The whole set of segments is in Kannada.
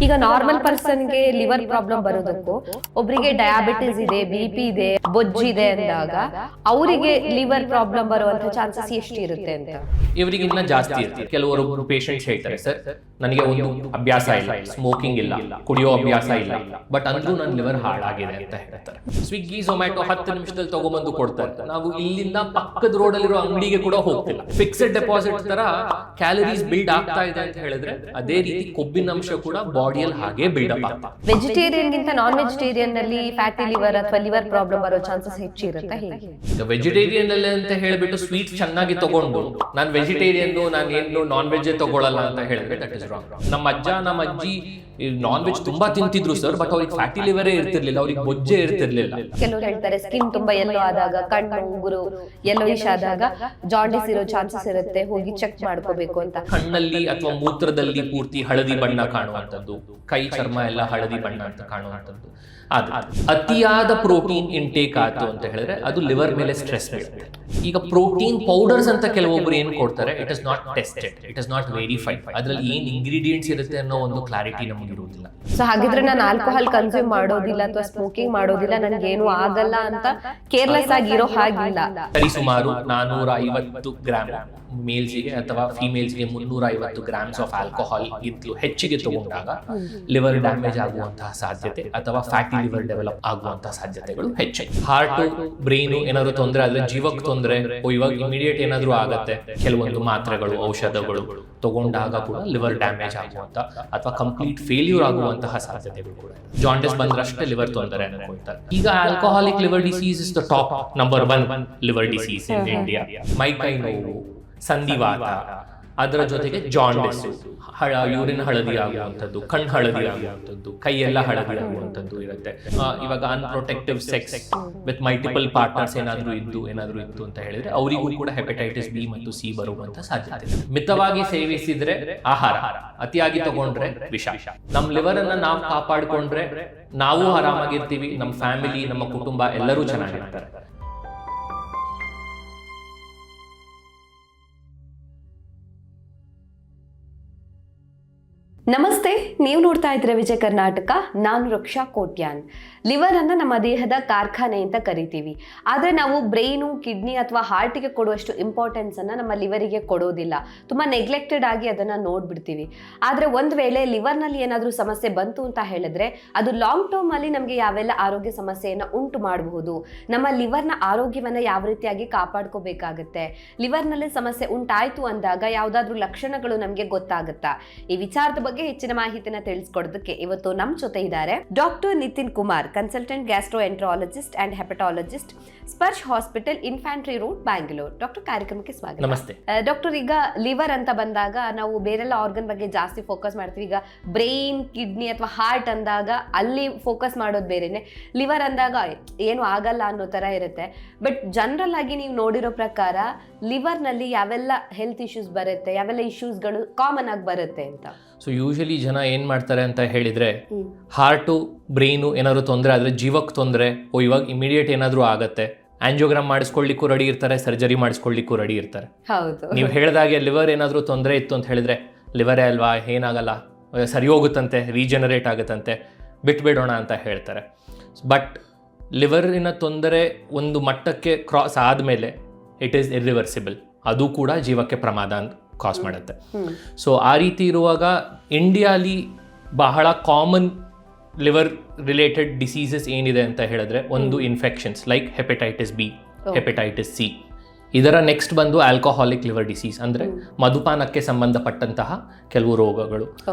ಈಗ ನಾರ್ಮಲ್ ಪರ್ಸನ್ಗೆ ಲಿವರ್ ಪ್ರಾಬ್ಲಮ್ ಬರೋದಕ್ಕೂ ಒಬ್ಬರಿಗೆ ಡಯಾಬಿಟಿಸ್ ಇದೆ, BP ಇದೆ, ಬೊಜ್ಜಿದೆ ಅಂದಾಗ ಅವರಿಗೆ ಲಿವರ್ ಪ್ರಾಬ್ಲಮ್ ಬರುವಂತ ಚಾನ್ಸಸ್ ಎಷ್ಟು ಇರುತ್ತೆ ಅಂತ? ಇವರಿಗೆ ಇನ್ನ ಜಾಸ್ತಿ ಇರುತ್ತೆ. ಕೆಲವರು ಪೇಷಂಟ್ಸ್ ಹೇಳ್ತಾರೆ, ಸರ್ ನನಗೆ ಒಂದು ಅಭ್ಯಾಸ ಇಲ್ಲ, ಸ್ಮೋಕಿಂಗ್ ಇಲ್ಲ, ಕುಡಿಯೋ ಅಭ್ಯಾಸ ಇಲ್ಲ, ಬಟ್ ಅಂದ್ರೂ ನನ್ನ ಲಿವರ್ ಹಾಳಾಗಿದೆ ಅಂತ ಹೇಳ್ತಾರೆ. ಸ್ವಿಗ್ಗಿ ಝೊಮ್ಯಾಟೊ 10 ನಿಮಿಷದಲ್ಲಿ ತಗೊಂಬಂದು ಕೊಡ್ತಾರೆ. ನಾವು ಇಲ್ಲಿಂದ ಪಕ್ಕದ ರೋಡಲ್ಲಿರೋ ಅಂಗಡಿಗೆ ಕೂಡ ಹೋಗ್ತಿಲ್ಲ. ಫಿಕ್ಸೆಡ್ ಡೆಪಾಸಿಟ್ ತರ ಕ್ಯಾಲರೀಸ್ ಬಿಲ್ಡ್ ಆಗ್ತಾ ಇದೆ ಅಂತ ಹೇಳಿದ್ರೆ ಅದೇ ರೀತಿ ಕೊಬ್ಬಿನ ಅಂಶ ಕೂಡ ಬಾಡಿಯಲ್ಲಿ ಹಾಗೆ ಬಿಲ್ಡಪ್ ಆಗ್ತಾ. ವೆಜಿಟೇರಿಯನ್ ಗಿಂತ ನಾನ್ ವೆಜಿಟೇರಿಯನ್ ನಲ್ಲಿ ಫ್ಯಾಟಿ ಲಿವರ್ ಅಥವಾ ಲಿವರ್ ಪ್ರಾಬ್ಲಮ್ ಬರೋ ಚಾನ್ಸಸ್ ಹೆಚ್ಚಿರುತ್ತೆ. ಹೇಗೆ? ವೆಜಿಟೇರಿಯನ್ ಅಲ್ಲಿ ಅಂತ ಹೇಳ್ಬಿಟ್ಟು ಸ್ವೀಟ್ ಚೆನ್ನಾಗಿ ತಗೊಂಡು ನಾನು ವೆಜಿಟೇರಿಯನ್, ನಾನು ಏನು ನಾನ್ ವೆಜ್ ತಗೊಳ್ಳಲ್ಲ ಅಂತ ಹೇಳಿದ್ರೆ ದಟ್ ಇಸ್ ರಾಂಗ್. ನಮ್ಮ ಅಜ್ಜ ನಮ್ಮ ಅಜ್ಜಿ ನಾನ್ ವೆಜ್ ತುಂಬಾ ತಿಂತಿದ್ರು ಸರ್, ಬಟ್ ಅವ್ರಿಗೆ ಫ್ಯಾಟಿ ಲಿವರೇ ಇರ್ತಿರ್ಲಿಲ್ಲ, ಅವ್ರಿಗೆ ಬೊಜ್ಜೆ ಇರ್ತಿರ್ಲಿಲ್ಲ. ಕೆಲವರು ಹೇಳ್ತಾರೆ ಸ್ಕಿನ್ ತುಂಬಾ ಯೆಲ್ಲೋ ಆದಾಗ, ಕಣ್ಣು ಉಗುರು ಯೆಲ್ಲೋಯಿಶ್ ಆದಾಗ ಜಾಂಡಿಸ್ ಇರೋ ಚಾನ್ಸಸ್ ಇರುತ್ತೆ, ಹೋಗಿ ಚೆಕ್ ಮಾಡ್ಕೋಬೇಕು ಅಂತ. ಕಣ್ಣಲ್ಲಿ ಅಥವಾ ಮೂತ್ರದಲ್ಲಿ ಪೂರ್ತಿ ಹಳದಿ ಬಣ್ಣ ಕಾಣುವಂಥದ್ದು, ಕೈ ಚರ್ಮ ಎಲ್ಲ ಹಳದಿ ಬಣ್ಣ ಅಂತ ಕಾಣುವಂಥದ್ದು. ಅದು ಅತಿಯಾದ ಪ್ರೋಟೀನ್ ಇಂಟೇಕ್ ಆಯ್ತು ಅಂತ ಹೇಳಿದ್ರೆ ಅದು ಲಿವರ್ ಮೇಲೆ ಸ್ಟ್ರೆಸ್ ಬೀಳುತ್ತೆ. ಈಗ ಪ್ರೋಟೀನ್ ಪೌಡರ್ಸ್ ಅಂತ ಕೆಲವೊಬ್ರು ಏನ್ ಕೊಡ್ತಾರೆ, it is not tested, it is not verified. ಅದ್ರಲ್ಲಿ ಏನ್ ಇಂಗ್ರೀಡಿಯೆಂಟ್ಸ್ ಇರುತ್ತೆ ಅನ್ನೋ ಒಂದು ಕ್ಲಾರಿಟಿ ನಮ್ಗೆ ಇರುವುದಿಲ್ಲ. ಸೊ ಹಾಗಿದ್ರೆ ನಾನು ಆಲ್ಕೋಹಾಲ್ ಕನ್ಸ್ಯೂಮ್ ಮಾಡೋದಿಲ್ಲ ಅಥವಾ ಸ್ಮೋಕಿಂಗ್ ಮಾಡೋದಿಲ್ಲ, ನನ್ಗೇನು ಆಗಲ್ಲ ಅಂತ ಕೇರ್ಲೆಸ್ ಆಗಿರೋ ಹಾಗಿಲ್ಲ. ಸರಿಸುಮಾರು 450 ಗ್ರಾಮ್ ಮೇಲ್ಸ್ಗೆ ಅಥವಾ ಫಿಮೇಲ್ಸ್ಗೆ 350 ಗ್ರಾಮ್ಸ್ ಆಫ್ ಆಲ್ಕೋಹಾಲ್ ಗಿಂತಲೂ ಹೆಚ್ಚಿಗೆ ತಗೊಂಡಾಗ ಲಿವರ್ ಡ್ಯಾಮೇಜ್ ಆಗುವಂತಹ ಸಾಧ್ಯತೆ ಅಥವಾ ಫ್ಯಾಟಿ ಲಿವರ್ ಡೆವಲಪ್ ಆಗುವಂತಹ ಸಾಧ್ಯತೆಗಳು ಹೆಚ್ಚಿಗೆ. ಹಾರ್ಟ್, ಬ್ರೈನ್ ಏನಾದ್ರು ತೊಂದರೆ ಆದ್ರೆ, ಜೀವಕ್ಕೆ ತೊಂದರೆ, ಇವಾಗ ಇಮಿಡಿಯೇಟ್ ಏನಾದ್ರು ಆಗತ್ತೆ, ಕೆಲವೊಂದು ಮಾತ್ರೆಗಳು ಔಷಧಗಳು ತಗೊಂಡಾಗ ಕೂಡ ಲಿವರ್ ಡ್ಯಾಮೇಜ್ ಆಗುವಂತ ಅಥವಾ ಕಂಪ್ಲೀಟ್ ಫೇಲ್ಯೂರ್ ಆಗುವಂತಹ ಸಾಧ್ಯತೆಗಳು ಕೂಡ. ಜಾಂಡಿಸ್ ಬಂದ್ರಷ್ಟೇ ಲಿವರ್ ತೊಂದರೆ ಅನ್ಕೊಳ್ತಾರೆ. ಈಗ alcoholic liver disease is the top number 1 liver disease in India. ಮೈಕೈ ನೋವು, ಸಂಧಿವಾತ, ಅದರ ಜೊತೆಗೆ ಜಾಂಡಿಸ್, ಯೂರಿನ್ ಹಳದಿ ಆಗುವಂಥದ್ದು, ಕಣ್ಣು ಹಳದಿ ಆಗುವಂಥದ್ದು, ಕೈಯೆಲ್ಲ ಹಳದಿ ಆಗುವಂಥದ್ದು ಇರುತ್ತೆ. ಇವಾಗ unprotective sex with multiple partners ಏನಾದರೂ ಇತ್ತು ಅಂತ ಹೇಳಿದ್ರೆ ಅವರಿಗೂ ಕೂಡ ಹೆಪಟೈಟಿಸ್ B ಮತ್ತು C ಬರುವಂತ ಸಾಧ್ಯತೆ ಇದೆ. ಮಿತವಾಗಿ ಸೇವಿಸಿದ್ರೆ ಆಹಾರ, ಅತಿಯಾಗಿ ತಗೊಂಡ್ರೆ ವಿಷ. ನಮ್ಮ ಲಿವರ್ ಅನ್ನ ನಾವು ಕಾಪಾಡಿಕೊಂಡ್ರೆ ನಾವು ಆರಾಮಾಗಿರ್ತೀವಿ, ನಮ್ಮ ಫ್ಯಾಮಿಲಿ, ನಮ್ಮ ಕುಟುಂಬ ಎಲ್ಲರೂ ಚೆನ್ನಾಗಿರ್ತಾರೆ. ನಮಸ್ತೆ, ನೀವು ನೋಡ್ತಾ ಇದ್ರೆ ವಿಜಯ ಕರ್ನಾಟಕ. ನಾನು ರಕ್ಷಾ ಕೋಟ್ಯಾನ್. ಲಿವರ್ ಅನ್ನ ನಮ್ಮ ದೇಹದ ಕಾರ್ಖಾನೆ ಅಂತ ಕರಿತೀವಿ. ಆದ್ರೆ ನಾವು ಬ್ರೈನು, ಕಿಡ್ನಿ ಅಥವಾ ಹಾರ್ಟಿಗೆ ಕೊಡುವಷ್ಟು ಇಂಪಾರ್ಟೆನ್ಸ್ ಅನ್ನ ನಮ್ಮ ಲಿವರಿಗೆ ಕೊಡೋದಿಲ್ಲ. ತುಂಬಾ ನೆಗ್ಲೆಕ್ಟೆಡ್ ಆಗಿ ಅದನ್ನ ನೋಡ್ಬಿಡ್ತೀವಿ. ಆದ್ರೆ ಒಂದ್ ವೇಳೆ ಲಿವರ್ ನಲ್ಲಿ ಏನಾದ್ರೂ ಸಮಸ್ಯೆ ಬಂತು ಅಂತ ಹೇಳಿದ್ರೆ ಅದು ಲಾಂಗ್ ಟರ್ಮ್ ಅಲ್ಲಿ ನಮ್ಗೆ ಯಾವೆಲ್ಲ ಆರೋಗ್ಯ ಸಮಸ್ಯೆಯನ್ನ ಉಂಟು ಮಾಡಬಹುದು, ನಮ್ಮ ಲಿವರ್ನ ಆರೋಗ್ಯವನ್ನ ಯಾವ ರೀತಿಯಾಗಿ ಕಾಪಾಡ್ಕೋಬೇಕಾಗತ್ತೆ, ಲಿವರ್ ನಲ್ಲಿ ಸಮಸ್ಯೆ ಉಂಟಾಯ್ತು ಅಂದಾಗ ಯಾವ್ದಾದ್ರು ಲಕ್ಷಣಗಳು ನಮ್ಗೆ ಗೊತ್ತಾಗುತ್ತಾ, ಈ ವಿಚಾರದ ಬಗ್ಗೆ ಹೆಚ್ಚಿನ ಮಾಹಿತಿನ ತಿಳಿಸ್ಕೊಡೋದಕ್ಕೆ ಇವತ್ತು ನಮ್ಮ ಜೊತೆ ಇದ್ದಾರೆ doctor Nitin Kumar, consultant gastroenterologist and hepatologist, Sparsh hospital, infantry road, Bangalore. Doctor, ಕಾರ್ಯಕ್ರಮಕ್ಕೆ ಸ್ವಾಗತ. ನಮಸ್ತೆ ಡಾಕ್ಟರ್. ಈಗ ಲಿವರ್ ಅಂತ ಬಂದಾಗ ನಾವು ಬೇರೆಲ್ಲ ಆರ್ಗನ್ ಬಗ್ಗೆ ಜಾಸ್ತಿ ಫೋಕಸ್ ಮಾಡ್ತೀವಿ. ಈಗ ಬ್ರೈನ್, ಕಿಡ್ನಿ ಅಥವಾ ಹಾರ್ಟ್ ಅಂದಾಗ ಅಲ್ಲಿ ಫೋಕಸ್ ಮಾಡೋದು ಬೇರೆನೆ, ಲಿವರ್ ಅಂದಾಗ ಏನು ಆಗಲ್ಲ ಅನ್ನೋ ತರ ಇರುತ್ತೆ. ಬಟ್ ಜನರಲ್ ಆಗಿ ನೀವು ನೋಡಿರೋ ಪ್ರಕಾರ ಲಿವರ್ ನಲ್ಲಿ ಯಾವೆಲ್ಲ ಹೆಲ್ತ್ ಇಶ್ಯೂಸ್ ಬರುತ್ತೆ, ಯಾವೆಲ್ಲ ಇಶ್ಯೂಸ್ಗಳು ಕಾಮನ್ ಆಗಿ ಬರುತ್ತೆ ಅಂತ? ಸೊ ಯೂಶಲಿ ಜನ ಏನು ಮಾಡ್ತಾರೆ ಅಂತ ಹೇಳಿದರೆ, ಹಾರ್ಟು, ಬ್ರೈನು ಏನಾದರೂ ತೊಂದರೆ ಆದರೆ, ಜೀವಕ್ಕೆ ತೊಂದರೆ, ಇವಾಗ ಇಮಿಡಿಯೇಟ್ ಏನಾದರೂ ಆಗುತ್ತೆ, ಆಂಜಿಯೋಗ್ರಾಮ್ ಮಾಡಿಸ್ಕೊಳ್ಳಿಕ್ಕೂ ರೆಡಿ ಇರ್ತಾರೆ, ಸರ್ಜರಿ ಮಾಡಿಸ್ಕೊಳ್ಳಿಕ್ಕೂ ರೆಡಿ ಇರ್ತಾರೆ. ನೀವು ಹೇಳಿದಾಗೆ ಲಿವರ್ ಏನಾದರೂ ತೊಂದರೆ ಇತ್ತು ಅಂತ ಹೇಳಿದ್ರೆ, ಲಿವರೇ ಅಲ್ವಾ, ಏನಾಗಲ್ಲ, ಸರಿ ಹೋಗುತ್ತಂತೆ, ರೀಜನರೇಟ್ ಆಗುತ್ತಂತೆ, ಬಿಟ್ಬಿಡೋಣ ಅಂತ ಹೇಳ್ತಾರೆ. ಬಟ್ ಲಿವರಿನ ತೊಂದರೆ ಒಂದು ಮಟ್ಟಕ್ಕೆ ಕ್ರಾಸ್ ಆದಮೇಲೆ ಇಟ್ ಈಸ್ ಇರ್ರಿವರ್ಸಿಬಲ್, ಅದು ಕೂಡ ಜೀವಕ್ಕೆ ಪ್ರಮಾದ ಅಂತ ಕಾಸ್ ಮಾಡುತ್ತೆ. ಸೊ ಆ ರೀತಿ ಇರುವಾಗ ಇಂಡಿಯಾಲಿ ಬಹಳ ಕಾಮನ್ ಲಿವರ್ ರಿಲೇಟೆಡ್ ಡಿಸೀಸಸ್ ಏನಿದೆ ಅಂತ ಹೇಳಿದ್ರೆ, ಒಂದು infections like hepatitis B, hepatitis C. ಇದರ ನೆಕ್ಸ್ಟ್ ಬಂದು ಆಲ್ಕೋಹಾಲಿಕ್ ಲಿವರ್ ಡಿಸೀಸ್, ಅಂದರೆ ಮಧುಪಾನಕ್ಕೆ ಸಂಬಂಧಪಟ್ಟಂತಹ ಕೆಲವು ರೋಗಗಳು.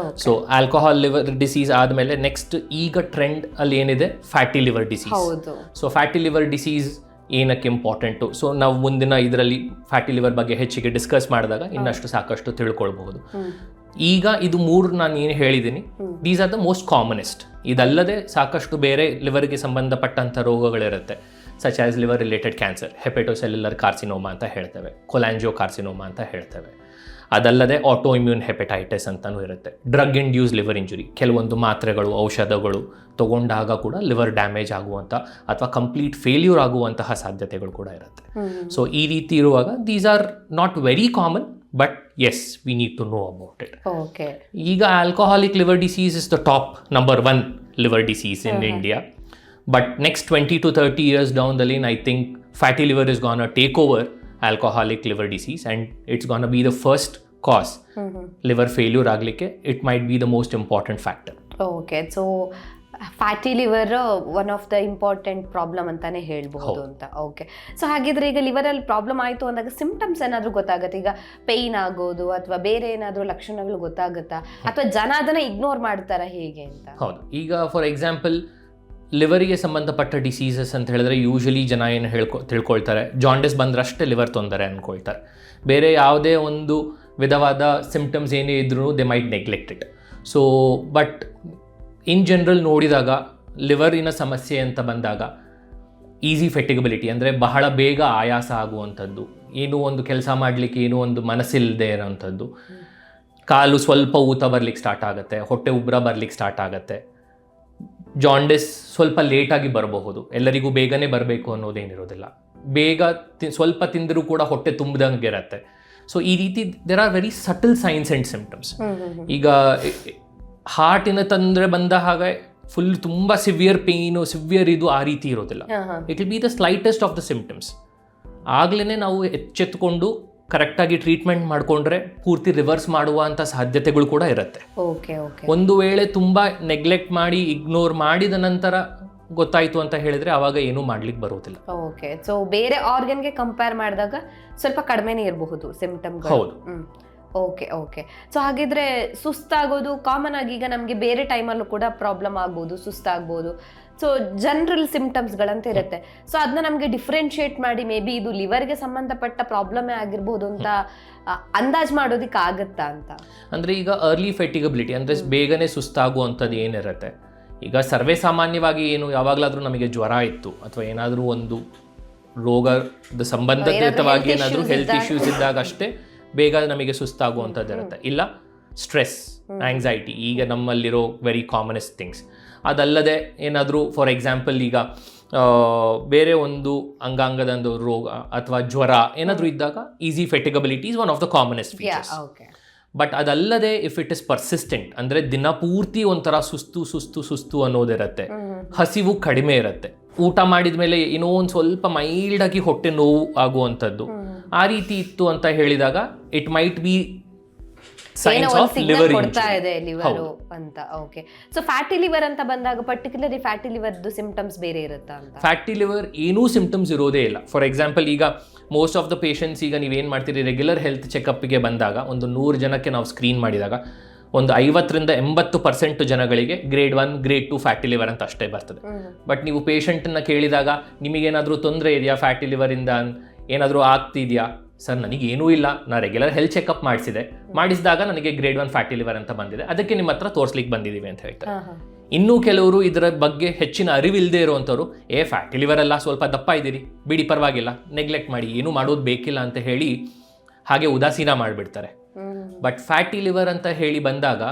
ಸೊ ಆಲ್ಕೋಹಾಲ್ ಲಿವರ್ ಡಿಸೀಸ್ ಆದಮೇಲೆ ನೆಕ್ಸ್ಟ್ ಈಗ ಟ್ರೆಂಡ್ ಅಲ್ಲಿ ಏನಿದೆ, fatty liver disease. So fatty liver disease ಏನಕ್ಕೆ ಇಂಪಾರ್ಟೆಂಟು, ಸೊ ನಾವು ಮುಂದಿನ ಇದರಲ್ಲಿ ಫ್ಯಾಟಿ ಲಿವರ್ ಬಗ್ಗೆ ಹೆಚ್ಚಿಗೆ ಡಿಸ್ಕಸ್ ಮಾಡಿದಾಗ ಇನ್ನಷ್ಟು ಸಾಕಷ್ಟು ತಿಳ್ಕೊಳ್ಬಹುದು. ಈಗ ಇದು 3 ನಾನು ಏನು ಹೇಳಿದ್ದೀನಿ, these are the most commonest. ಇದಲ್ಲದೆ ಸಾಕಷ್ಟು ಬೇರೆ ಲಿವರ್ಗೆ ಸಂಬಂಧಪಟ್ಟಂಥ ರೋಗಗಳಿರುತ್ತೆ, such as liver related cancer, hepatocellular carcinoma ಅಂತ ಹೇಳ್ತೇವೆ, ಕೊಲಾಂಜಿಯೋ ಕಾರ್ಸಿನೋಮಾ ಅಂತ ಹೇಳ್ತೇವೆ. ಅದಲ್ಲದೆ ಆಟೋ ಇಮ್ಯೂನ್ ಹೆಪಟೈಟಿಸ್ ಅಂತಲೂ ಇರುತ್ತೆ, ಡ್ರಗ್ ಇಂಡ್ಯೂಸ್ ಲಿವರ್ ಇಂಜುರಿ, ಕೆಲವೊಂದು ಮಾತ್ರೆಗಳು, ಔಷಧಗಳು ತಗೊಂಡಾಗ ಕೂಡ ಲಿವರ್ ಡ್ಯಾಮೇಜ್ ಆಗುವಂಥ ಅಥವಾ ಕಂಪ್ಲೀಟ್ ಫೇಲ್ಯೂರ್ ಆಗುವಂತಹ ಸಾಧ್ಯತೆಗಳು ಕೂಡ ಇರುತ್ತೆ. ಸೊ ಈ ರೀತಿ ಇರುವಾಗ these are not very common, but as we need to know about it. Okay. ಈಗ alcoholic liver disease is the top number 1 liver disease in India. But next 20 to 30 years down the lane, I think fatty liver is going to take over alcoholic liver disease, and it's going to be the first cause. Liver failure ಆಗ್ಲಿಕ್ಕೆ it might be the most important factor. Okay. So fatty liver one of the important problem ಅಂತಾನೆ ಹೇಳ್ಬಹುದು ಅಂತ. ಓಕೆ. ಸೊ ಹಾಗಿದ್ರೆ ಈಗ ಲಿವರಲ್ಲಿ ಪ್ರಾಬ್ಲಮ್ ಆಯಿತು ಅಂದಾಗ ಸಿಂಪ್ಟಮ್ಸ್ ಏನಾದರೂ ಗೊತ್ತಾಗುತ್ತೆ? ಈಗ ಪೇಯ್ನ್ ಆಗೋದು ಅಥವಾ ಬೇರೆ ಏನಾದರೂ ಲಕ್ಷಣಗಳು ಗೊತ್ತಾಗುತ್ತಾ, ಅಥವಾ ಜನ ಅದನ್ನು ಇಗ್ನೋರ್ ಮಾಡ್ತಾರಾ ಹೇಗೆ ಅಂತ? ಹೌದು. ಈಗ ಫಾರ್ ಎಕ್ಸಾಂಪಲ್ ಲಿವರಿಗೆ ಸಂಬಂಧಪಟ್ಟ ಡಿಸೀಸಸ್ ಅಂತ ಹೇಳಿದ್ರೆ ಯೂಶಲಿ ಜನ ಏನು ತಿಳ್ಕೊಳ್ತಾರೆ, ಜಾಂಡಿಸ್ ಬಂದ್ರಷ್ಟೇ ಲಿವರ್ ತೊಂದರೆ ಅಂದ್ಕೊಳ್ತಾರೆ. ಬೇರೆ ಯಾವುದೇ ಒಂದು ವಿಧವಾದ ಸಿಂಪ್ಟಮ್ಸ್ ಏನೇ ಇದ್ರೂ they might neglect it. So but in general ನೋಡಿದಾಗ ಲಿವರಿನ ಸಮಸ್ಯೆ ಅಂತ ಬಂದಾಗ ಈಸಿ ಫೆಟಿಗಬಿಲಿಟಿ ಅಂದರೆ ಬಹಳ ಬೇಗ ಆಯಾಸ ಆಗುವಂಥದ್ದು, ಏನೋ ಒಂದು ಕೆಲಸ ಮಾಡಲಿಕ್ಕೆ ಏನೋ ಒಂದು ಮನಸ್ಸಿಲ್ಲದೆ ಇರೋವಂಥದ್ದು, ಕಾಲು ಸ್ವಲ್ಪ ಊತ ಬರ್ಲಿಕ್ಕೆ ಸ್ಟಾರ್ಟ್ ಆಗುತ್ತೆ, ಹೊಟ್ಟೆ ಉಬ್ಬರ ಬರ್ಲಿಕ್ಕೆ ಸ್ಟಾರ್ಟ್ ಆಗುತ್ತೆ. ಜಾಂಡಿಸ್ ಸ್ವಲ್ಪ ಲೇಟಾಗಿ ಬರಬಹುದು, ಎಲ್ಲರಿಗೂ ಬೇಗನೆ ಬರಬೇಕು ಅನ್ನೋದೇನಿರೋದಿಲ್ಲ. ಬೇಗ ಸ್ವಲ್ಪ ತಿಂದರೂ ಕೂಡ ಹೊಟ್ಟೆ ತುಂಬಿದಂಗೆ ಇರುತ್ತೆ. ಸೊ ಈ ರೀತಿ there are very subtle signs and symptoms. ಈಗ ಹಾರ್ಟಿನ ತೊಂದರೆ ಬಂದ ಹಾಗೆ ಫುಲ್ ತುಂಬ ಸಿವಿಯರ್ ಪೇಯ್ನು, ಸಿವಿಯರ್ ಇದು ಆ ರೀತಿ ಇರೋದಿಲ್ಲ. It will be the slightest of the symptoms. ಆಗಲೇ ನಾವು ಎಚ್ಚೆತ್ತುಕೊಂಡು ಕರೆಕ್ಟಾಗಿ ಟ್ರೀಟ್ಮೆಂಟ್ ಮಾಡಿಕೊಂಡ್ರೆ ಪೂರ್ತಿ ರಿವರ್ಸ್ ಮಾಡುವಂಥ ಸಾಧ್ಯತೆಗಳು ಕೂಡ ಇರುತ್ತೆ. ಒಂದು ವೇಳೆ ತುಂಬ ನೆಗ್ಲೆಕ್ಟ್ ಮಾಡಿ ಇಗ್ನೋರ್ ಮಾಡಿದ ನಂತರ ಗೊತ್ತಾಯಿತು ಅಂತ ಹೇಳಿದ್ರೆ ಆವಾಗ ಏನೂ ಮಾಡ್ಲಿಕ್ಕೆ ಬರೋದಿಲ್ಲ. ಓಕೆ. ಸೊ ಬೇರೆ ಆರ್ಗನ್ಗೆ ಕಂಪೇರ್ ಮಾಡಿದಾಗ ಸ್ವಲ್ಪ ಕಡಿಮೆನೇ ಇರಬಹುದು ಸಿಂಪ್ಟಮ್ಗಳು. ಹೌದು. ಓಕೆ. ಓಕೆ. ಸೊ ಹಾಗಿದ್ರೆ ಸುಸ್ತಾಗೋದು ಕಾಮನ್ ಆಗಿ ಈಗ ನಮಗೆ ಬೇರೆ ಟೈಮಲ್ಲೂ ಕೂಡ ಪ್ರಾಬ್ಲಮ್ ಆಗ್ಬೋದು, ಸುಸ್ತಾಗ್ಬೋದು. ಸೊ ಜನರಲ್ ಸಿಂಪ್ಟಮ್ಸ್ಗಳಂತ ಇರುತ್ತೆ. ಸೊ ಅದನ್ನ ನಮಗೆ ಡಿಫ್ರೆನ್ಶಿಯೇಟ್ ಮಾಡಿ ಮೇ ಬಿ ಇದು ಲಿವರ್ಗೆ ಸಂಬಂಧಪಟ್ಟ ಪ್ರಾಬ್ಲಮೇ ಆಗಿರ್ಬೋದು ಅಂತ ಅಂದಾಜು ಮಾಡೋದಕ್ಕೆ ಆಗುತ್ತಾ ಅಂತ? ಅಂದರೆ ಈಗ ಅರ್ಲಿ ಫೆಟಿಗಬಿಲಿಟಿ ಅಂದರೆ ಬೇಗನೆ ಸುಸ್ತಾಗುವಂಥದ್ದು ಏನಿರುತ್ತೆ, ಈಗ ಸರ್ವೇ ಸಾಮಾನ್ಯವಾಗಿ ಏನು ಯಾವಾಗಲಾದರೂ ನಮಗೆ ಜ್ವರ ಇತ್ತು ಅಥವಾ ಏನಾದರೂ ಒಂದು ರೋಗದ ಸಂಬಂಧಿತವಾಗಿ ಏನಾದರೂ ಹೆಲ್ತ್ ಇಶ್ಯೂಸ್ ಇದ್ದಾಗ ಅಷ್ಟೇ ಬೇಗ ನಮಗೆ ಸುಸ್ತಾಗುವಂಥದ್ದು ಇರುತ್ತೆ. ಇಲ್ಲ ಸ್ಟ್ರೆಸ್, ಆಂಗ್ಸೈಟಿ ಈಗ ನಮ್ಮಲ್ಲಿರೋ ವೆರಿ ಕಾಮನೆಸ್ಟ್ ಥಿಂಗ್ಸ್. ಅದಲ್ಲದೆ ಏನಾದರೂ ಫಾರ್ ಎಕ್ಸಾಂಪಲ್ ಈಗ ಬೇರೆ ಒಂದು ಅಂಗಾಂಗದ ಒಂದು ರೋಗ ಅಥವಾ ಜ್ವರ ಏನಾದರೂ ಇದ್ದಾಗ easy fatigability is one of the commonest features. But ಅದಲ್ಲದೆ ಇಫ್ ಇಟ್ ಇಸ್ ಪರ್ಸಿಸ್ಟೆಂಟ್ ಅಂದರೆ ದಿನ ಪೂರ್ತಿ ಒಂಥರ ಸುಸ್ತು ಸುಸ್ತು ಸುಸ್ತು ಅನ್ನೋದಿರುತ್ತೆ, ಹಸಿವು ಕಡಿಮೆ ಇರುತ್ತೆ, ಊಟ ಮಾಡಿದ ಮೇಲೆ ಏನೋ ಒಂದು ಸ್ವಲ್ಪ ಮೈಲ್ಡಾಗಿ ಹೊಟ್ಟೆ ನೋವು ಆಗುವಂಥದ್ದು ಆ ರೀತಿ ಇತ್ತು ಅಂತ ಹೇಳಿದಾಗ it might be science of liver ಅಂತ. ಓಕೆ. ಸೊ ಫ್ಯಾಟಿ ಲಿವರ್ ಅಂತ ಬಂದಾಗ ಪರ್ಟಿಕ್ಯುಲರ್ಲಿ ಫ್ಯಾಟಿ ಲಿವರ್ದು ಸಿಂಪ್ಟಮ್ಸ್ ಬೇರೆ ಇರುತ್ತಾ ಅಂತ? ಫ್ಯಾಟಿ ಲಿವರ್ ಏನೂ ಸಿಂಪ್ಟಮ್ಸ್ ಇರೋದೇ ಇಲ್ಲ. ಫಾರ್ ಎಕ್ಸಾಂಪಲ್ ಈಗ ಮೋಸ್ಟ್ ಆಫ್ ದ ಪೇಷಂಟ್ಸ್ ಈಗ ನೀವೇನು ಮಾಡ್ತೀರಿ, ರೆಗ್ಯುಲರ್ ಹೆಲ್ತ್ ಚೆಕಪ್ಗೆ ಬಂದಾಗ ಒಂದು 100 ಜನಕ್ಕೆ ನಾವು ಸ್ಕ್ರೀನ್ ಮಾಡಿದಾಗ ಒಂದು 50ರಿಂದ 80% ಜನಗಳಿಗೆ ಗ್ರೇಡ್ 1 ಗ್ರೇಡ್ 2 ಫ್ಯಾಟಿ ಲಿವರ್ ಅಂತ ಅಷ್ಟೇ ಬರ್ತದೆ. ಬಟ್ ನೀವು ಪೇಷಂಟನ್ನು ಕೇಳಿದಾಗ ನಿಮಗೇನಾದರೂ ತೊಂದರೆ ಇದೆಯಾ ಫ್ಯಾಟಿ ಲಿವರಿಂದ, ಏನಾದರೂ ಆಗ್ತಿದೆಯಾ? ಸರ್ ನನಗೇನೂ ಇಲ್ಲ, ನಾನು ರೆಗ್ಯುಲರ್ ಹೆಲ್ತ್ ಚೆಕಪ್ ಮಾಡಿಸಿದಾಗ ನನಗೆ ಗ್ರೇಡ್ 1 ಫ್ಯಾಟಿ ಲಿವರ್ ಅಂತ ಬಂದಿದೆ, ಅದಕ್ಕೆ ನಿಮ್ಮ ಹತ್ರ ತೋರಿಸ್ಲಿಕ್ಕೆ ಬಂದಿದ್ದೀವಿ ಅಂತ ಹೇಳ್ತಾರೆ. ಇನ್ನೂ ಕೆಲವರು ಇದರ ಬಗ್ಗೆ ಹೆಚ್ಚಿನ ಅರಿವಿಲ್ಲದೆ ಇರುವಂಥವ್ರು ಫ್ಯಾಟಿ ಲಿವರ್ ಅಲ್ಲ, ಸ್ವಲ್ಪ ದಪ್ಪ ಇದ್ದೀರಿ ಬಿಡಿ ಪರವಾಗಿಲ್ಲ, ನೆಗ್ಲೆಕ್ಟ್ ಮಾಡಿ, ಏನೂ ಮಾಡೋದು ಬೇಕಿಲ್ಲ ಅಂತ ಹೇಳಿ ಹಾಗೆ ಉದಾಸೀನ ಮಾಡಿಬಿಡ್ತಾರೆ. ಬಟ್ ಫ್ಯಾಟಿ ಲಿವರ್ ಅಂತ ಹೇಳಿ ಬಂದಾಗ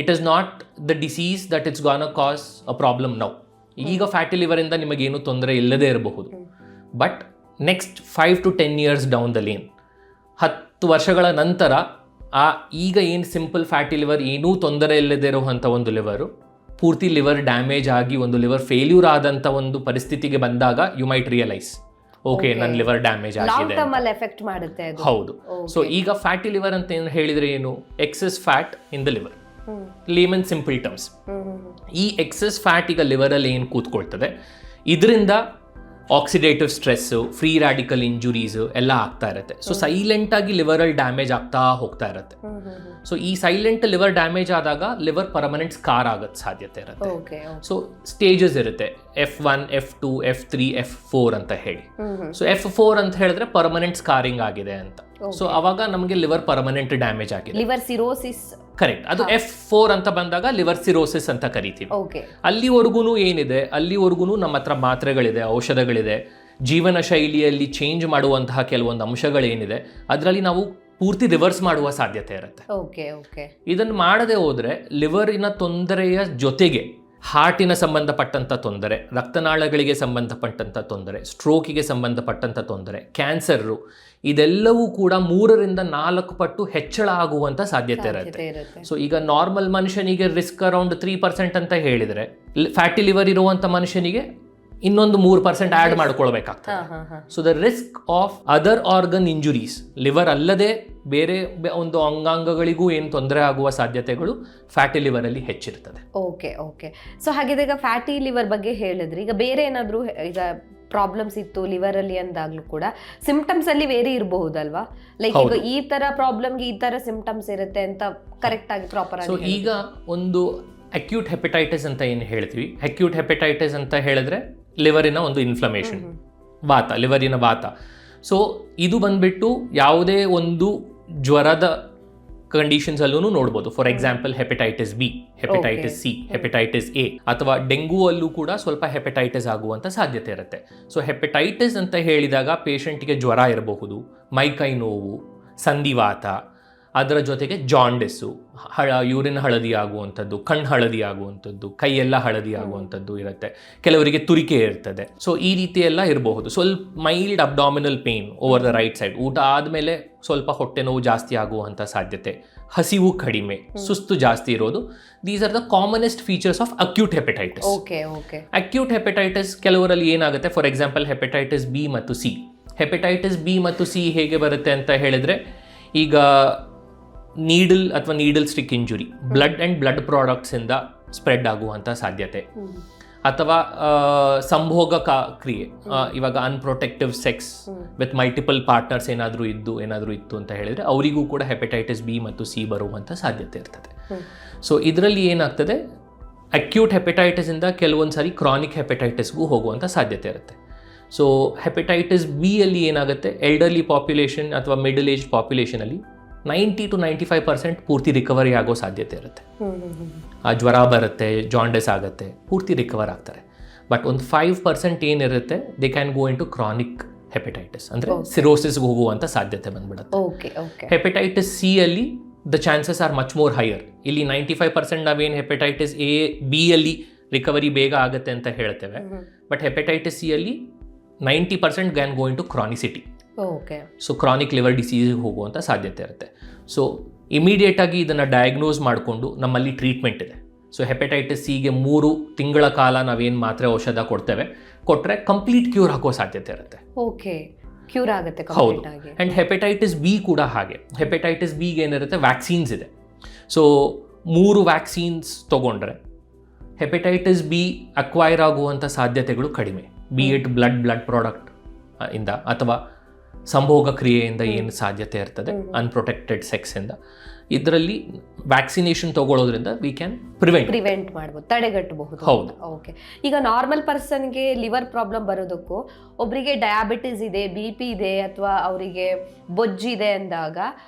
it is not the disease that it's gone a cause a problem now. ಈಗ ಫ್ಯಾಟಿ ಲಿವರಿಂದ ನಿಮಗೇನು ತೊಂದರೆ ಇಲ್ಲದೇ ಇರಬಹುದು, but next 5 to 10 years down the lane, 10 ವರ್ಷಗಳ ನಂತರ ಈಗ ಏನು ಸಿಂಪಲ್ ಫ್ಯಾಟಿ ಲಿವರ್ ಏನೂ ತೊಂದರೆ ಇಲ್ಲದೇ ಇರುವಂಥ ಒಂದು ಲಿವರು ಪೂರ್ತಿ ಲಿವರ್ ಡ್ಯಾಮೇಜ್ ಆಗಿ ಒಂದು ಲಿವರ್ ಫೇಲ್ಯೂರ್ ಆದಂಥ ಒಂದು ಪರಿಸ್ಥಿತಿಗೆ ಬಂದಾಗ ಯು ಮೈಟ್ ರಿಯಲೈಸ್ ಓಕೆ ನನ್ನ ಲಿವರ್ ಡ್ಯಾಮೇಜ್ ಆಗಿದೆ. ಹೌದು. ಸೊ ಈಗ ಫ್ಯಾಟಿ ಲಿವರ್ ಅಂತ ಏನು ಹೇಳಿದ್ರೆ ಏನು, excess fat in the liver, layman simple terms. ಈ ಎಕ್ಸೆಸ್ ಫ್ಯಾಟ್ ಈಗ ಲಿವರಲ್ಲಿ ಏನು ಕೂತ್ಕೊಳ್ತದೆ, ಇದರಿಂದ oxidative stress, free radical injuries ಎಲ್ಲ ಆಗ್ತಾ ಇರುತ್ತೆ. ಸೊ ಸೈಲೆಂಟಾಗಿ ಲಿವರಲ್ಲಿ ಡ್ಯಾಮೇಜ್ ಆಗ್ತಾ ಹೋಗ್ತಾ ಇರುತ್ತೆ. ಸೊ ಈ ಸೈಲೆಂಟ್ ಲಿವರ್ ಡ್ಯಾಮೇಜ್ ಆದಾಗ ಲಿವರ್ ಪರ್ಮನೆಂಟ್ ಸ್ಕಾರ್ ಆಗೋದು ಸಾಧ್ಯತೆ ಇರುತ್ತೆ. ಸೊ ಸ್ಟೇಜಸ್ ಇರುತ್ತೆ, F1, F2, F3, F4 ಅಂತ ಹೇಳಿ. ಸೊ F4 ಅಂತ ಹೇಳಿದ್ರೆ ಪರ್ಮನೆಂಟ್ ಸ್ಕಾರಿಂಗ್ ಆಗಿದೆ ಅಂತ. ಸೊ ಅವಾಗ ನಮಗೆ ಲಿವರ್ ಪರ್ಮನೆಂಟ್ ಡ್ಯಾಮೇಜ್ ಆಗಿದೆ, ಲಿವರ್ ಸಿರೋಸಿಸ್. ಕರೆಕ್ಟ್. ಅದು F4 ಅಂತ ಬಂದಾಗ ಲಿವರ್ ಸಿರೋಸಿಸ್ ಅಂತ ಕರಿತೀವಿ. ಅಲ್ಲಿವರೆಗೂ ಏನಿದೆ, ಅಲ್ಲಿವರೆಗೂ ನಮ್ಮ ಹತ್ರ ಮಾತ್ರೆಗಳಿದೆ, ಔಷಧಗಳಿದೆ, ಜೀವನ ಶೈಲಿಯಲ್ಲಿ ಚೇಂಜ್ ಮಾಡುವಂತಹ ಕೆಲವೊಂದು ಅಂಶಗಳೇನಿದೆ ಅದರಲ್ಲಿ ನಾವು ಪೂರ್ತಿ ರಿವರ್ಸ್ ಮಾಡುವ ಸಾಧ್ಯತೆ ಇರುತ್ತೆ. ಇದನ್ನು ಮಾಡದೆ ಹೋದ್ರೆ ಲಿವರಿನ ತೊಂದರೆಯ ಜೊತೆಗೆ ಹಾರ್ಟಿನ ಸಂಬಂಧಪಟ್ಟಂಥ ತೊಂದರೆ, ರಕ್ತನಾಳಗಳಿಗೆ ಸಂಬಂಧಪಟ್ಟಂಥ ತೊಂದರೆ, ಸ್ಟ್ರೋಕಿಗೆ ಸಂಬಂಧಪಟ್ಟಂಥ ತೊಂದರೆ, ಕ್ಯಾನ್ಸರು, ಇದೆಲ್ಲವೂ ಕೂಡ 3-4 ಪಟ್ಟು ಹೆಚ್ಚಳ ಆಗುವಂಥ ಸಾಧ್ಯತೆ ಇರುತ್ತೆ. ಸೊ ಈಗ ನಾರ್ಮಲ್ ಮನುಷ್ಯನಿಗೆ ರಿಸ್ಕ್ ಅರೌಂಡ್ 3% ಅಂತ ಹೇಳಿದರೆ, ಫ್ಯಾಟಿ ಲಿವರ್ ಇರುವಂಥ ಮನುಷ್ಯನಿಗೆ ಇನ್ನೊಂದು 3% ಆ್ಯಡ್ ಮಾಡ್ಕೊಳ್ಬೇಕಾಗ್ತದೆ. So the risk of other organ injuries, liver ಅಲ್ಲದೆ ಬೇರೆ ಒಂದು ಅಂಗಾಂಗಗಳಿಗೂ ಏನು ತೊಂದರೆ ಆಗುವ ಸಾಧ್ಯತೆಗಳು ಫ್ಯಾಟಿ ಲಿವರಲ್ಲಿ ಹೆಚ್ಚಿರ್ತದೆ. ಓಕೆ. ಸೊ ಹಾಗಿದ್ರೆ ಈಗ ಫ್ಯಾಟಿ ಲಿವರ್ ಬಗ್ಗೆ ಹೇಳಿದ್ರಿ, ಈಗ ಬೇರೆ ಏನಾದರೂ ಈಗ ಪ್ರಾಬ್ಲಮ್ಸ್ ಇತ್ತು ಲಿವರ್ ಅಲ್ಲಿ ಅಂದಾಗ್ಲೂ ಕೂಡ ಸಿಂಪ್ಟಮ್ಸ್ ಅಲ್ಲಿ ವೇರಿ ಇರಬಹುದಲ್ವಾ? ಲೈಕ್ ಈಗ ಈ ತರ ಪ್ರಾಬ್ಲಮ್ಗೆ ಈ ತರ ಸಿಂಪ್ಟಮ್ಸ್ ಇರುತ್ತೆ ಅಂತ ಕರೆಕ್ಟ್ ಆಗಿ ಪ್ರಾಪರ್ ಆಗಿ. ಸೊ ಈಗ ಒಂದು ಅಕ್ಯೂಟ್ ಹೆಪಟೈಟಿಸ್ ಅಂತ ಏನು ಹೇಳ್ತೀವಿ, ಅಕ್ಯೂಟ್ ಹೆಪಟೈಟಿಸ್ ಅಂತ ಹೇಳಿದ್ರೆ ಲಿವರಿನ ಒಂದು ಇನ್ಫ್ಲಮೇಷನ್, ಲಿವರಿನ ವಾತ. ಸೊ ಇದು ಬಂದ್ಬಿಟ್ಟು ಯಾವುದೇ ಒಂದು ಜ್ವರದ ಕಂಡೀಷನ್ಸ್ ಅಲ್ಲೂ ನೋಡ್ಬೋದು. For example hepatitis B, hepatitis C, hepatitis A, ಅಥವಾ ಡೆಂಗು ಅಲ್ಲೂ ಕೂಡ ಸ್ವಲ್ಪ ಹೆಪಟೈಟಿಸ್ ಆಗುವಂಥ ಸಾಧ್ಯತೆ ಇರುತ್ತೆ. ಸೊ ಹೆಪಟೈಟಿಸ್ ಅಂತ ಹೇಳಿದಾಗ ಪೇಷಂಟ್ಗೆ ಜ್ವರ ಇರಬಹುದು, ಮೈಕೈ ನೋವು, ಸಂಧಿವಾತ, ಅದರ ಜೊತೆಗೆ ಜಾಂಡಿಸ್ಸು, ಯೂರಿನ್ ಹಳದಿ ಆಗುವಂಥದ್ದು, ಕಣ್ಣು ಹಳದಿ ಆಗುವಂಥದ್ದು, ಕೈಯೆಲ್ಲ ಹಳದಿ ಆಗುವಂಥದ್ದು ಇರುತ್ತೆ. ಕೆಲವರಿಗೆ ತುರಿಕೆ ಇರ್ತದೆ. ಸೊ ಈ ರೀತಿ ಎಲ್ಲ ಇರಬಹುದು. ಸ್ವಲ್ಪ mild abdominal pain over the right side, ಊಟ ಆದಮೇಲೆ ಸ್ವಲ್ಪ ಹೊಟ್ಟೆ ನೋವು ಜಾಸ್ತಿ ಆಗುವಂಥ ಸಾಧ್ಯತೆ, ಹಸಿವು ಕಡಿಮೆ, ಸುಸ್ತು ಜಾಸ್ತಿ ಇರೋದು. These are the commonest features of acute hepatitis. Acute hepatitis ಕೆಲವರಲ್ಲಿ ಏನಾಗುತ್ತೆ, ಫಾರ್ ಎಕ್ಸಾಂಪಲ್ ಹೆಪಟೈಟಿಸ್ ಬಿ ಮತ್ತು ಸಿ. ಹೆಪಟೈಟಿಸ್ ಬಿ ಮತ್ತು ಸಿ ಹೇಗೆ ಬರುತ್ತೆ ಅಂತ ಹೇಳಿದ್ರೆ, ಈಗ ನೀಡಲ್ ಅಥವಾ needle stick injury, blood and blood ಪ್ರಾಡಕ್ಟ್ಸಿಂದ ಸ್ಪ್ರೆಡ್ ಆಗುವಂಥ ಸಾಧ್ಯತೆ, ಅಥವಾ ಸಂಭೋಗ ಕ್ರಿಯೆ, ಇವಾಗ unprotective sex with multiple partners ಏನಾದರೂ ಇತ್ತು ಅಂತ ಹೇಳಿದರೆ ಅವರಿಗೂ ಕೂಡ ಹೆಪಟೈಟಿಸ್ ಬಿ ಮತ್ತು ಸಿ ಬರುವಂಥ ಸಾಧ್ಯತೆ ಇರ್ತದೆ. ಸೊ ಇದರಲ್ಲಿ ಏನಾಗ್ತದೆ, ಅಕ್ಯೂಟ್ ಹೆಪಟೈಟಿಸಿಂದ ಕೆಲವೊಂದು ಸಾರಿ ಕ್ರಾನಿಕ್ ಹೆಪಟೈಟಿಸ್ಗೂ ಹೋಗುವಂಥ ಸಾಧ್ಯತೆ ಇರುತ್ತೆ. ಸೊ ಹೆಪಟೈಟಿಸ್ ಬಿ ಅಲ್ಲಿ ಏನಾಗುತ್ತೆ, ಎಲ್ಡರ್ಲಿ ಪಾಪ್ಯುಲೇಷನ್ ಅಥವಾ ಮಿಡಲ್ ಏಜ್ ಪಾಪ್ಯುಲೇಷನಲ್ಲಿ 90 to 95% ಪೂರ್ತಿ ರಿಕವರಿ ಆಗೋ ಸಾಧ್ಯತೆ ಇರುತ್ತೆ. ಆ ಜ್ವರ ಬರುತ್ತೆ, ಜಾಂಡಿಸ್ ಆಗುತ್ತೆ, ಪೂರ್ತಿ ರಿಕವರ್ ಆಗ್ತಾರೆ. ಬಟ್ ಒಂದು 5% ಏನಿರುತ್ತೆ, they can go in to chronic hepatitis, ಅಂದರೆ ಸಿರೋಸಿಸ್ಗೆ ಹೋಗುವಂಥ ಸಾಧ್ಯತೆ ಬಂದ್ಬಿಡುತ್ತೆ. ಹೆಪಟೈಟಿಸ್ ಸಿ ಅಲ್ಲಿ the chances are much more higher. ಇಲ್ಲಿ 95% ನಾವೇನು ಹೆಪಟೈಟಿಸ್ ಎ ಬಿ ಅಲ್ಲಿ ರಿಕವರಿ ಬೇಗ ಆಗುತ್ತೆ ಅಂತ ಹೇಳ್ತೇವೆ, ಬಟ್ ಹೆಪಟೈಟಿಸ್ ಸಿ ಅಲ್ಲಿ 90% can go in to chronicity. So chronic liver ಡಿಸೀಸ್ಗೆ ಹೋಗುವಂಥ ಸಾಧ್ಯತೆ ಇರುತ್ತೆ. ಸೊ ಇಮಿಡಿಯೇಟಾಗಿ ಇದನ್ನು ಡಯಾಗ್ನೋಸ್ ಮಾಡಿಕೊಂಡು ನಮ್ಮಲ್ಲಿ ಟ್ರೀಟ್ಮೆಂಟ್ ಇದೆ. ಸೊ ಹೆಪಟೈಟಿಸ್ ಸಿಗೆ 3 ತಿಂಗಳ ಕಾಲ ನಾವೇನು ಮಾತ್ರೆ ಔಷಧ ಕೊಟ್ಟರೆ ಕಂಪ್ಲೀಟ್ ಕ್ಯೂರ್ ಹಾಕೋ ಸಾಧ್ಯತೆ ಇರುತ್ತೆ. ಕ್ಯೂರ್ ಆಗುತ್ತೆ. ಹೌದು. ಆ್ಯಂಡ್ ಹೆಪಟೈಟಿಸ್ ಬಿ ಕೂಡ ಹಾಗೆ. ಹೆಪಟೈಟಿಸ್ ಬಿಗೆ ಏನಿರುತ್ತೆ, ವ್ಯಾಕ್ಸಿನ್ಸ್ ಇದೆ. ಸೊ 3 ವ್ಯಾಕ್ಸಿನ್ಸ್ ತೊಗೊಂಡ್ರೆ ಹೆಪಟೈಟಿಸ್ ಬಿ ಅಕ್ವೈರ್ ಆಗುವಂಥ ಸಾಧ್ಯತೆಗಳು ಕಡಿಮೆ. ಬಿ ಇಟ್ ಬ್ಲಡ್ ಪ್ರಾಡಕ್ಟ್ ಇಂದ ಅಥವಾ ಸಂಭೋಗ ಕ್ರಿಯೆಯಿಂದ ಏನು ಸಾಧ್ಯತೆ ಇರ್ತದೆ, ಅನ್ಪ್ರೊಟೆಕ್ಟೆಡ್ ಸೆಕ್ಸಿಂದ, ಇದರಲ್ಲಿ ವ್ಯಾಕ್ಸಿನೇಷನ್ ತಗೊಳ್ಳೋದ್ರಿಂದ ವಿ ಕ್ಯಾನ್ ಪ್ರಿವೆಂಟ್ ಮಾಡ್ಬೋದು, ತಡೆಗಟ್ಟಬಹುದು. ಹೌದು. ಓಕೆ. ಈಗ ನಾರ್ಮಲ್ ಪರ್ಸನ್ಗೆ ಲಿವರ್ ಪ್ರಾಬ್ಲಮ್ ಬರೋದಕ್ಕೂ ಒಬ್ಬರಿಗೆ ಡಯಾಬಿಟಿಸ್ ಇದೆ, BP ಇದೆ, ಅಥವಾ ಅವರಿಗೆ ಬೊಜ್ಜಿದೆ ಅಂದಾಗ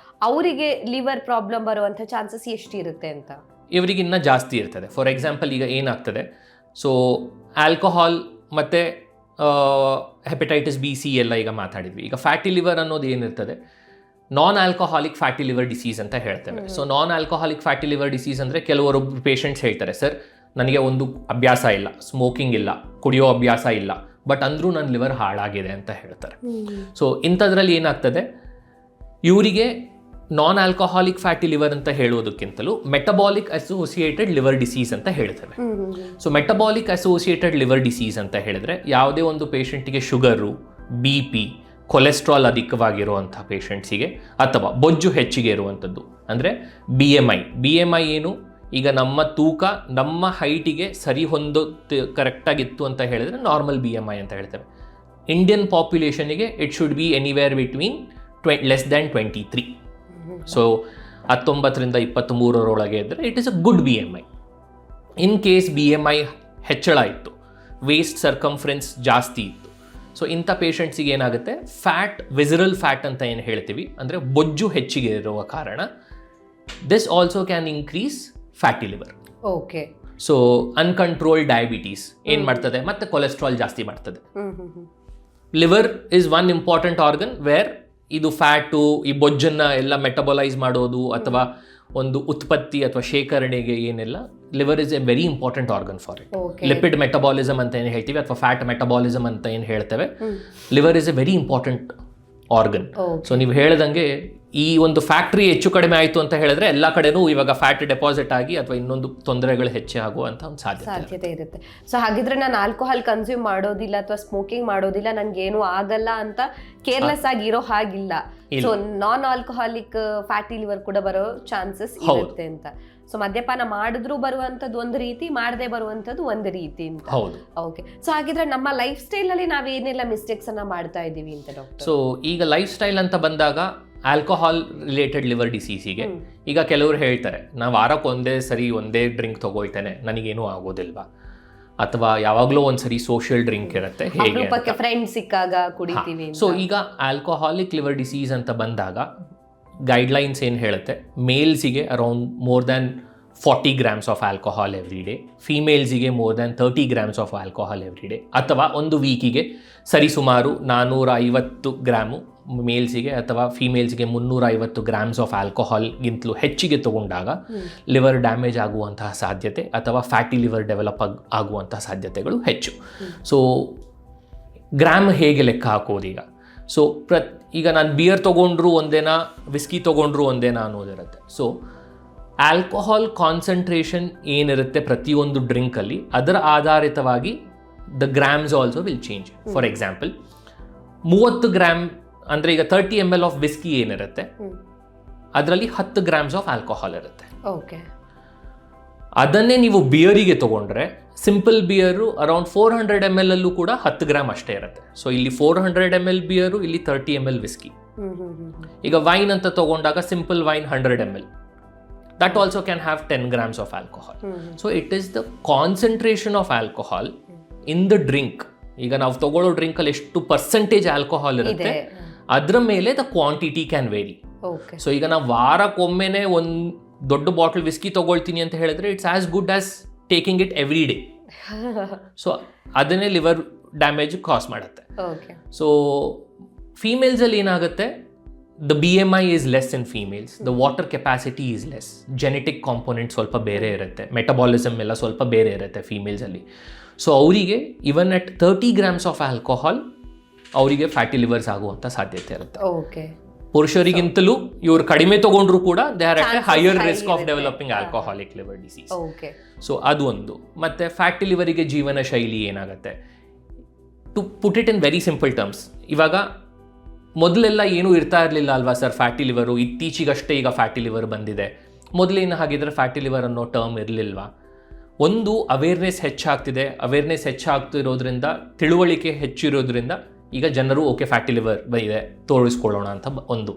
ಅವರಿಗೆ ಲಿವರ್ ಪ್ರಾಬ್ಲಮ್ ಬರುವಂಥ ಚಾನ್ಸಸ್ ಎಷ್ಟಿರುತ್ತೆ ಅಂತ? ಇವರಿಗಿನ್ನ ಜಾಸ್ತಿ ಇರ್ತದೆ. ಫಾರ್ ಎಕ್ಸಾಂಪಲ್ ಈಗ ಏನಾಗ್ತದೆ, ಸೊ ಆಲ್ಕೋಹಾಲ್ ಮತ್ತು ಹೆಪಟೈಟಿಸ್ ಬಿ ಸಿ ಎಲ್ಲ ಈಗ ಮಾತಾಡಿದ್ವಿ. ಈಗ ಫ್ಯಾಟಿ ಲಿವರ್ ಅನ್ನೋದು ಏನಿರ್ತದೆ, non alcoholic fatty liver disease ಅಂತ ಹೇಳ್ತೇವೆ. So non alcoholic fatty liver disease ಅಂದರೆ ಕೆಲವರೊಬ್ಬರು ಪೇಷಂಟ್ಸ್ ಹೇಳ್ತಾರೆ, ಸರ್ ನನಗೆ ಒಂದು ಅಭ್ಯಾಸ ಇಲ್ಲ, ಸ್ಮೋಕಿಂಗ್ ಇಲ್ಲ, ಕುಡಿಯೋ ಅಭ್ಯಾಸ ಇಲ್ಲ, ಬಟ್ ಅಂದರೂ ನನ್ನ ಲಿವರ್ ಹಾಳಾಗಿದೆ ಅಂತ ಹೇಳ್ತಾರೆ. ಸೊ ಇಂಥದ್ರಲ್ಲಿ ಏನಾಗ್ತದೆ, ಇವರಿಗೆ ನಾನ್ ಆಲ್ಕೋಹಾಲಿಕ್ ಫ್ಯಾಟಿ ಲಿವರ್ ಅಂತ ಹೇಳೋದಕ್ಕಿಂತಲೂ ಮೆಟಬಾಲಿಕ್ ಅಸೋಸಿಯೇಟೆಡ್ ಲಿವರ್ ಡಿಸೀಸ್ ಅಂತ ಹೇಳ್ತೇವೆ. So metabolic associated liver disease ಅಂತ ಹೇಳಿದ್ರೆ ಯಾವುದೇ ಒಂದು ಪೇಷಂಟಿಗೆ ಶುಗರು, BP, ಕೊಲೆಸ್ಟ್ರಾಲ್ ಅಧಿಕವಾಗಿರುವಂಥ ಪೇಷಂಟ್ಸಿಗೆ, ಅಥವಾ ಬೊಜ್ಜು ಹೆಚ್ಚಿಗೆ ಇರುವಂಥದ್ದು ಅಂದರೆ BMI ಏನು, ಈಗ ನಮ್ಮ ತೂಕ ನಮ್ಮ ಹೈಟಿಗೆ ಸರಿ ಕರೆಕ್ಟಾಗಿತ್ತು ಅಂತ ಹೇಳಿದ್ರೆ ನಾರ್ಮಲ್ BMI ಅಂತ ಹೇಳ್ತೇವೆ. ಇಂಡಿಯನ್ ಪಾಪ್ಯುಲೇಷನ್ಗೆ it should be anywhere between less than 23. So 19ರಿಂದ 23 ಇದ್ದರೆ it is a good BMI. In case BMI ಹೆಚ್ಚಳ ಇತ್ತು, ವೇಸ್ಟ್ ಸರ್ಕಂಫರೆನ್ಸ್ ಜಾಸ್ತಿ ಇತ್ತು, ಸೊ ಇಂಥ ಪೇಷಂಟ್ಸಿಗೆ ಏನಾಗುತ್ತೆ, ವಿಸರಲ್ ಫ್ಯಾಟ್ ಅಂತ ಏನು ಹೇಳ್ತೀವಿ, ಅಂದರೆ ಬೊಜ್ಜು ಹೆಚ್ಚಿಗೆ ಇರುವ ಕಾರಣ this also can increase fatty liver. Okay. So uncontrolled diabetes ಏನು ಮಾಡ್ತದೆ, ಮತ್ತೆ ಕೊಲೆಸ್ಟ್ರಾಲ್ ಜಾಸ್ತಿ ಮಾಡ್ತದೆ. Liver is one important organ where ಇದು ಫ್ಯಾಟು, ಈ ಬೊಜ್ಜನ್ನು ಎಲ್ಲ ಮೆಟಬಲೈಸ್ ಮಾಡೋದು ಅಥವಾ ಒಂದು ಉತ್ಪತ್ತಿ ಅಥವಾ ಶೇಖರಣೆಗೆ ಏನೆಲ್ಲ liver is A very important organ for it. Okay. Lipid metabolism ಅಂತ ಏನು ಹೇಳ್ತೀವಿ ಅಥವಾ ಫ್ಯಾಟ್ ಮೆಟಬಾಲಿಸಮ್ ಅಂತ ಏನು ಹೇಳ್ತೇವೆ, liver is A very important organ. So ನೀವು ಹೇಳ್ದಂಗೆ ಈ ಒಂದು ಫ್ಯಾಕ್ಟ್ರಿ ಹೆಚ್ಚು ಕಡಿಮೆ ಆಯಿತು ಅಂತ ಹೇಳಿದ್ರೆ ಎಲ್ಲ ಕಡೆನೂ ಇವಾಗ ಫ್ಯಾಟ್ ಡೆಪಾಸಿಟ್ ಆಗಿ ಅಥವಾ ಇನ್ನೊಂದು ತೊಂದರೆಗಳು ಹೆಚ್ಚೆ ಆಗುವಂತ ಒಂದು ಸಾಧ್ಯತೆ ಇರುತ್ತೆ. ಸೊ ಹಾಗಿದ್ರೆ ನಾನು ಆಲ್ಕೋಹಾಲ್ ಕನ್ಸ್ಯೂಮ್ ಮಾಡೋದಿಲ್ಲ ಅಥವಾ ಸ್ಮೋಕಿಂಗ್ ಮಾಡೋದಿಲ್ಲ, ನನ್ಗೇನು ಆಗಲ್ಲ ಅಂತ ಕೇರ್ಲೆಸ್ ಆಗಿ ಇರೋ ಹಾಗಿಲ್ಲ. So non alcoholic fatty liver ಕೂಡ ಬರೋ ಚಾನ್ಸಸ್ ಇರುತ್ತೆ ಅಂತ. ಸೊ ಮದ್ಯಪಾನ ಮಾಡಿದ್ರು ಬರುವಂತದ್ದು ಒಂದು ರೀತಿ, ಮಾಡದೆ ಬರುವಂತದ್ದು ಒಂದು ರೀತಿ ಅಂತ. ಓಕೆ. ಸೊ ಹಾಗಿದ್ರೆ ನಮ್ಮ ಲೈಫ್ ಸ್ಟೈಲ್ ಅಲ್ಲಿ ನಾವೇನೆಲ್ಲ ಮಿಸ್ಟೇಕ್ಸ್ ಅನ್ನ ಮಾಡ್ತಾ ಇದೀವಿ ಅಂತ ಡಾಕ್ಟರ್? ಸೊ ಈಗ ಲೈಫ್ ಸ್ಟೈಲ್ ಅಂತ ಬಂದಾಗ ಆಲ್ಕೋಹಾಲ್ ರಿಲೇಟೆಡ್ ಲಿವರ್ ಡಿಸೀಸಿಗೆ ಈಗ ಕೆಲವರು ಹೇಳ್ತಾರೆ, ನಾವು ವಾರಕ್ಕೆ ಒಂದೇ ಡ್ರಿಂಕ್ ತಗೊಳ್ತೇನೆ, ನನಗೇನು ಆಗೋದಿಲ್ವಾ, ಅಥವಾ ಯಾವಾಗಲೂ ಒಂದ್ಸರಿ ಸೋಷಿಯಲ್ ಡ್ರಿಂಕ್ ಇರುತ್ತೆ, ಹೇಗೆ ಫ್ರೆಂಡ್ಸ್ ಸಿಕ್ಕಾಗ ಕುಡಿತೀವಿ. ಸೊ ಈಗ ಆಲ್ಕೋಹಾಲಿಕ್ ಲಿವರ್ ಡಿಸೀಸ್ ಅಂತ ಬಂದಾಗ ಗೈಡ್ಲೈನ್ಸ್ ಏನು ಹೇಳುತ್ತೆ, ಮೇಲ್ಸಿಗೆ around more than 40 grams of alcohol every day, ಫೀಮೇಲ್ಸಿಗೆ more than 30 grams of alcohol every day, ಅಥವಾ ಒಂದು ವೀಕಿಗೆ ಸರಿಸುಮಾರು 450 ಗ್ರಾಮು ಮೇಲ್ಸಿಗೆ ಅಥವಾ ಫೀಮೇಲ್ಸ್ಗೆ 350 grams ಆಫ್ ಆಲ್ಕೋಹಾಲ್ಗಿಂತಲೂ ಹೆಚ್ಚಿಗೆ ತಗೊಂಡಾಗ ಲಿವರ್ ಡ್ಯಾಮೇಜ್ ಆಗುವಂತಹ ಸಾಧ್ಯತೆ ಅಥವಾ ಫ್ಯಾಟಿ ಲಿವರ್ ಡೆವಲಪ್ ಆಗುವಂತಹ ಸಾಧ್ಯತೆಗಳು ಹೆಚ್ಚು. ಸೊ ಗ್ರಾಮ್ ಹೇಗೆ ಲೆಕ್ಕ ಹಾಕೋದೀಗ? ಸೊ ಈಗ ನಾನು ಬಿಯರ್ ತೊಗೊಂಡ್ರು ಒಂದೇನಾ, ವಿಸ್ಕಿ ತೊಗೊಂಡ್ರು ಒಂದೇನಾ ಅನ್ನೋದಿರುತ್ತೆ. ಸೊ ಆಲ್ಕೋಹಾಲ್ ಕಾನ್ಸಂಟ್ರೇಷನ್ ಏನಿರುತ್ತೆ ಪ್ರತಿಯೊಂದು ಡ್ರಿಂಕಲ್ಲಿ, ಅದರ ಆಧಾರಿತವಾಗಿ the grams also will change. For example 30 gram ಅಂದರೆ ಈಗ 30 ml ಆಫ್ ವಿಸ್ಕಿ ಏನಿರುತ್ತೆ ಅದರಲ್ಲಿ 10 grams ಆಫ್ ಆಲ್ಕೋಹಾಲ್ ಇರುತ್ತೆ. ಓಕೆ. ಅದನ್ನೇ ನೀವು ಬಿಯರಿಗೆ ತಗೊಂಡ್ರೆ ಸಿಂಪಲ್ ಬಿಯರು ಅರೌಂಡ್ 400 ml ಅಲ್ಲೂ ಕೂಡ 10 ಗ್ರಾಮ್ ಅಷ್ಟೇ ಇರುತ್ತೆ. ಸೊ ಇಲ್ಲಿ 400 ml ಬಿಯರು, ಇಲ್ಲಿ 30 ml ವಿಸ್ಕಿ. ಈಗ ವೈನ್ ಅಂತ ತಗೊಂಡಾಗ simple wine 100 ml, that also can have 10 grams of alcohol. So it is the concentration of alcohol in the drink. ಈಗ ನಾವು ತಗೊಳ್ಳೋ ಡ್ರಿಂಕಲ್ಲಿ ಎಷ್ಟು ಪರ್ಸೆಂಟೇಜ್ ಆಲ್ಕೋಹಾಲ್ ಇರುತ್ತೆ ಅದ್ರ ಮೇಲೆ the quantity can vary. So ಈಗ ನಾವು ವಾರಕ್ಕೊಮ್ಮೆನೆ ಒಂದು ದೊಡ್ಡ ಬಾಟಲ್ ವಿಸ್ಕಿ ತಗೊಳ್ತೀನಿ ಅಂತ ಹೇಳಿದ್ರೆ it's as good as taking it every day. So ಅದನ್ನೇ ಲಿವರ್ ಡ್ಯಾಮೇಜ್ ಕಾಸ್ ಮಾಡುತ್ತೆ. ಸೊ ಫೀಮೇಲ್ಸಲ್ಲಿ ಏನಾಗುತ್ತೆ, the BMI is less in females, the water capacity is less, genetic component ಸ್ವಲ್ಪ ಬೇರೆ ಇರುತ್ತೆ, ಮೆಟಬಾಲಿಸಮ್ ಎಲ್ಲ ಸ್ವಲ್ಪ ಬೇರೆ ಇರುತ್ತೆ ಫೀಮೇಲ್ಸಲ್ಲಿ. ಸೊ ಅವರಿಗೆ even at 30 grams of alcohol ಅವರಿಗೆ ಫ್ಯಾಟಿ ಲಿವರ್ಸ್ ಆಗುವಂಥ ಸಾಧ್ಯತೆ ಇರುತ್ತೆ. ಪುರುಷರಿಗಿಂತಲೂ ಇವರು ಕಡಿಮೆ ತಗೊಂಡ್ರು ಕೂಡ they are at a higher risk of developing alcoholic liver disease. So ಅದು ಒಂದು. ಮತ್ತೆ ಫ್ಯಾಟಿ ಲಿವರಿಗೆ ಜೀವನ ಶೈಲಿ ಏನಾಗುತ್ತೆ, to put it in very simple terms, ಇವಾಗ ಮೊದಲೆಲ್ಲ ಏನೂ ಇರ್ತಾ ಇರಲಿಲ್ಲ ಅಲ್ವಾ ಸರ್ ಫ್ಯಾಟಿ ಲಿವರು, ಇತ್ತೀಚೆಗಷ್ಟೇ ಈಗ ಫ್ಯಾಟಿ ಲಿವರ್ ಬಂದಿದೆ. ಮೊದಲೇನು ಹಾಗಿದ್ರೆ ಫ್ಯಾಟಿ ಲಿವರ್ ಅನ್ನೋ ಟರ್ಮ್ ಇರಲಿಲ್ವಾ? ಒಂದು ಅವೇರ್ನೆಸ್ ಹೆಚ್ಚಾಗ್ತಿದೆ, ಅವೇರ್ನೆಸ್ ಹೆಚ್ಚಾಗ್ತಿರೋದ್ರಿಂದ ತಿಳುವಳಿಕೆ ಹೆಚ್ಚಿರೋದ್ರಿಂದ ಈಗ ಜನರು ಓಕೆ ಫ್ಯಾಟಿ ಲಿವರ್ ಇದೆ ತೋರಿಸ್ಕೊಳ್ಳೋಣ ಅಂತ ಒಂದು.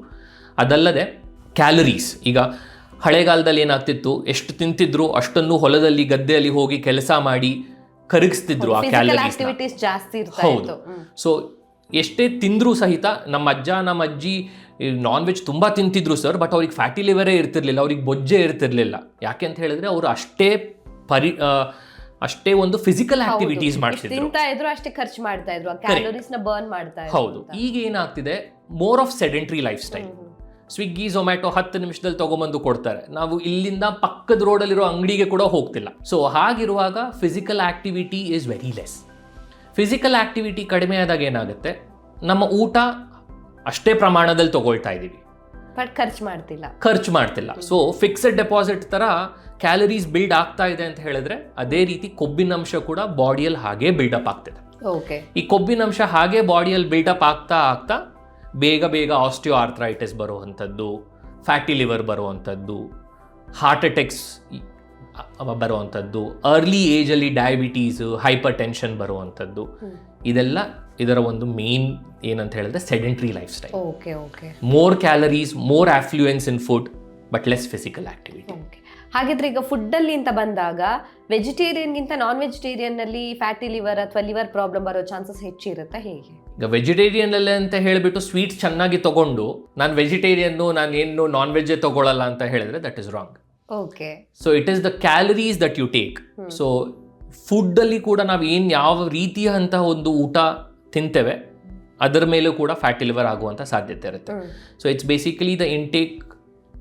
ಅದಲ್ಲದೆ ಕ್ಯಾಲರೀಸ್, ಈಗ ಹಳೆಗಾಲದಲ್ಲಿ ಏನಾಗ್ತಿತ್ತು, ಎಷ್ಟು ತಿಂತಿದ್ರು ಅಷ್ಟನ್ನು ಹೊಲದಲ್ಲಿ ಗದ್ದೆಯಲ್ಲಿ ಹೋಗಿ ಕೆಲಸ ಮಾಡಿ ಕರಗಿಸ್ತಿದ್ರು ಆ ಕ್ಯಾಲರೀಸ್ ಜಾಸ್ತಿ. ಹೌದು. ಸೊ ಎಷ್ಟೇ ತಿಂದರೂ ಸಹಿತ ನಮ್ಮ ಅಜ್ಜ ನಮ್ಮ ಅಜ್ಜಿ ನಾನ್ ವೆಜ್ ತುಂಬ ತಿಂತಿದ್ರು ಸರ್, ಬಟ್ ಅವ್ರಿಗೆ ಫ್ಯಾಟಿ ಲಿವರೇ ಇರ್ತಿರ್ಲಿಲ್ಲ, ಅವ್ರಿಗೆ ಬೊಜ್ಜೆ ಇರ್ತಿರ್ಲಿಲ್ಲ. ಯಾಕೆ ಅಂತ ಹೇಳಿದ್ರೆ ಅವರು ಅಷ್ಟೇ ಒಂದು ಫಿಸಿಕಲ್ ಆಕ್ಟಿವಿಟೀಸ್ ಮಾಡ್ತಿದ್ರು, ಅಷ್ಟೇ ಖರ್ಚು ಮಾಡ್ತಾ ಇದ್ರು, ಕ್ಯಾಲೋರೀಸ್ ನ ಬರ್ನ್ ಮಾಡ್ತಾ ಇದ್ರು. ಹೌದು. ಈಗ ಏನಾಗ್ತಿದೆ, more of sedentary life style. Swiggy Zomato 10 ನಿಮಿಷದಲ್ಲಿ ತಗೊಂಬಂದು ಕೊಡ್ತಾರೆ, ನಾವು ಇಲ್ಲಿಂದ ಪಕ್ಕದ ರೋಡಲ್ಲಿರೋ ಅಂಗಡಿಗೆ ಕೂಡ ಹೋಗ್ತಿಲ್ಲ. ಸೊ ಹಾಗಿರುವಾಗ physical activity is very less. Physical activity ಕಡಿಮೆ ಆದಾಗ ಏನಾಗುತ್ತೆ, ನಮ್ಮ ಊಟ ಅಷ್ಟೇ ಪ್ರಮಾಣದಲ್ಲಿ ತಗೊಳ್ತಾ ಇದ್ದೀವಿ, ಬಟ್ ಖರ್ಚು ಮಾಡ್ತಿಲ್ಲ. ಸೊ ಫಿಕ್ಸೆಡ್ ಡೆಪಾಸಿಟ್ ಥರ ಕ್ಯಾಲರೀಸ್ ಬಿಲ್ಡ್ ಆಗ್ತಾ ಇದೆ ಅಂತ ಹೇಳಿದ್ರೆ, ಅದೇ ರೀತಿ ಕೊಬ್ಬಿನಂಶ ಕೂಡ ಬಾಡಿಯಲ್ಲಿ ಹಾಗೆ ಬಿಲ್ಡಪ್ ಆಗ್ತಿದೆ. ಈ ಕೊಬ್ಬಿನಂಶ ಹಾಗೆ ಬಾಡಿಯಲ್ಲಿ ಬಿಲ್ಡಪ್ ಆಗ್ತಾ ಆಗ್ತಾ ಬೇಗ ಆಸ್ಟಿಯೋ ಆರ್ಥ್ರೈಟಿಸ್ ಬರುವಂಥದ್ದು, ಫ್ಯಾಟಿ ಲಿವರ್ ಬರುವಂಥದ್ದು, ಹಾರ್ಟ್ ಅಟ್ಯಾಕ್ಸ್ ಬರುವಂಥದ್ದು, ಅರ್ಲಿ ಏಜಲ್ಲಿ ಡಯಾಬಿಟೀಸ್, ಹೈಪರ್ ಟೆನ್ಷನ್ ಬರುವಂಥದ್ದು, ಇದೆಲ್ಲ ಇದರ ಒಂದು ಮೇನ್ ಏನಂತ ಹೇಳಿದ್ರೆ sedentary lifestyle. More calories, more affluence in food, but less physical activity. ಹಾಗಿದ್ರೆ ಈಗ ಫುಡ್ ಅಲ್ಲಿ ಅಂತ ಬಂದಾಗ ವೆಜಿಟೇರಿಯನ್ಗಿಂತ ನಾನ್ ವೆಜಿಟೇರಿಯನ್ ನಲ್ಲಿ ಫ್ಯಾಟಿ ಲಿವರ್ ಅಥವಾ ಲಿವರ್ ಪ್ರಾಬ್ಲಮ್ ಬರೋ ಚಾನ್ಸಸ್ ಹೆಚ್ಚಿರುತ್ತೆ, ಹೇಗೆ? ಈಗ ವೆಜಿಟೇರಿಯನ್ ಅಲ್ಲಿ ಅಂತ ಹೇಳಿಬಿಟ್ಟು ಸ್ವೀಟ್ಸ್ ಚೆನ್ನಾಗಿ ತಗೊಂಡು ನಾನು ವೆಜಿಟೇರಿಯನ್ನು, ನಾನು ಏನು ನಾನ್ ವೆಜ್ ತಗೊಳ್ಳಲ್ಲ ಅಂತ ಹೇಳಿದ್ರೆ that is wrong. So it is the calories that you take. So food ಅಲ್ಲಿ ಕೂಡ ನಾವು ಯಾವ ರೀತಿಯ ಅಂತ ಒಂದು ಊಟ ತಿಂತೇವೆ ಅದರ ಮೇಲೂ ಕೂಡ ಫ್ಯಾಟಿ ಲಿವರ್ ಆಗುವಂಥ ಸಾಧ್ಯತೆ ಇರುತ್ತೆ. So it's basically the intake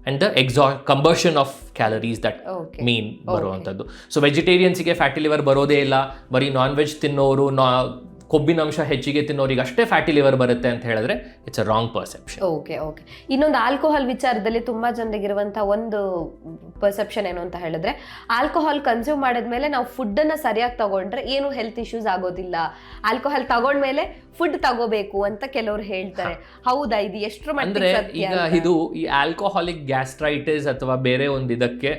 and the combustion of calories that main ಬರುವಂಥದ್ದು. ಸೊ ವೆಜಿಟೇರಿಯನ್ಸಿಗೆ ಫ್ಯಾಟಿ ಲಿವರ್ ಬರೋದೇ ಇಲ್ಲ, ಬರೀ ನಾನ್ ವೆಜ್ ತಿನ್ನೋರು, ಕೊಬ್ಬಿನಂಶ ಹೆಚ್ಚಿಗೆ ತಿನ್ನೋರಿಗೆ ಅಷ್ಟೇ ಫ್ಯಾಟಿ ಲಿವರ್ ಬರುತ್ತೆ ಅಂತ ಹೇಳಿದ್ರೆ it's a wrong perception. Okay. ಇನ್ನೊಂದು ಆಲ್ಕೋಹಾಲ್ ವಿಚಾರದಲ್ಲಿ ತುಂಬಾ ಜನರಿಗಿರುವಂಥ ಒಂದು ಪರ್ಸೆಪ್ಷನ್ ಏನು ಅಂತ ಹೇಳಿದ್ರೆ, ಆಲ್ಕೋಹಾಲ್ ಕನ್ಸ್ಯೂಮ್ ಮಾಡಿದ್ಮೇಲೆ ನಾವು ಫುಡ್ಡನ್ನು ಸರಿಯಾಗಿ ತಗೊಂಡ್ರೆ ಏನು ಹೆಲ್ತ್ ಇಶ್ಯೂಸ್ ಆಗೋದಿಲ್ಲ, ಆಲ್ಕೋಹಾಲ್ ತಗೊಂಡ್ಮೇಲೆ ಫುಡ್ ತಗೋಬೇಕು ಅಂತ ಕೆಲವರು ಹೇಳ್ತಾರೆ. ಹೌದಾ, ಇದು ಎಷ್ಟರ ಮಟ್ಟಿಗೆ ಸತ್ಯ? ಈಗ ಇದು ಈ ಆಲ್ಕೋಹಾಲಿಕ್ ಗ್ಯಾಸ್ಟ್ರೈಟಿಸ್ ಅಥವಾ ಬೇರೆ ಒಂದು ಇದಕ್ಕೆ,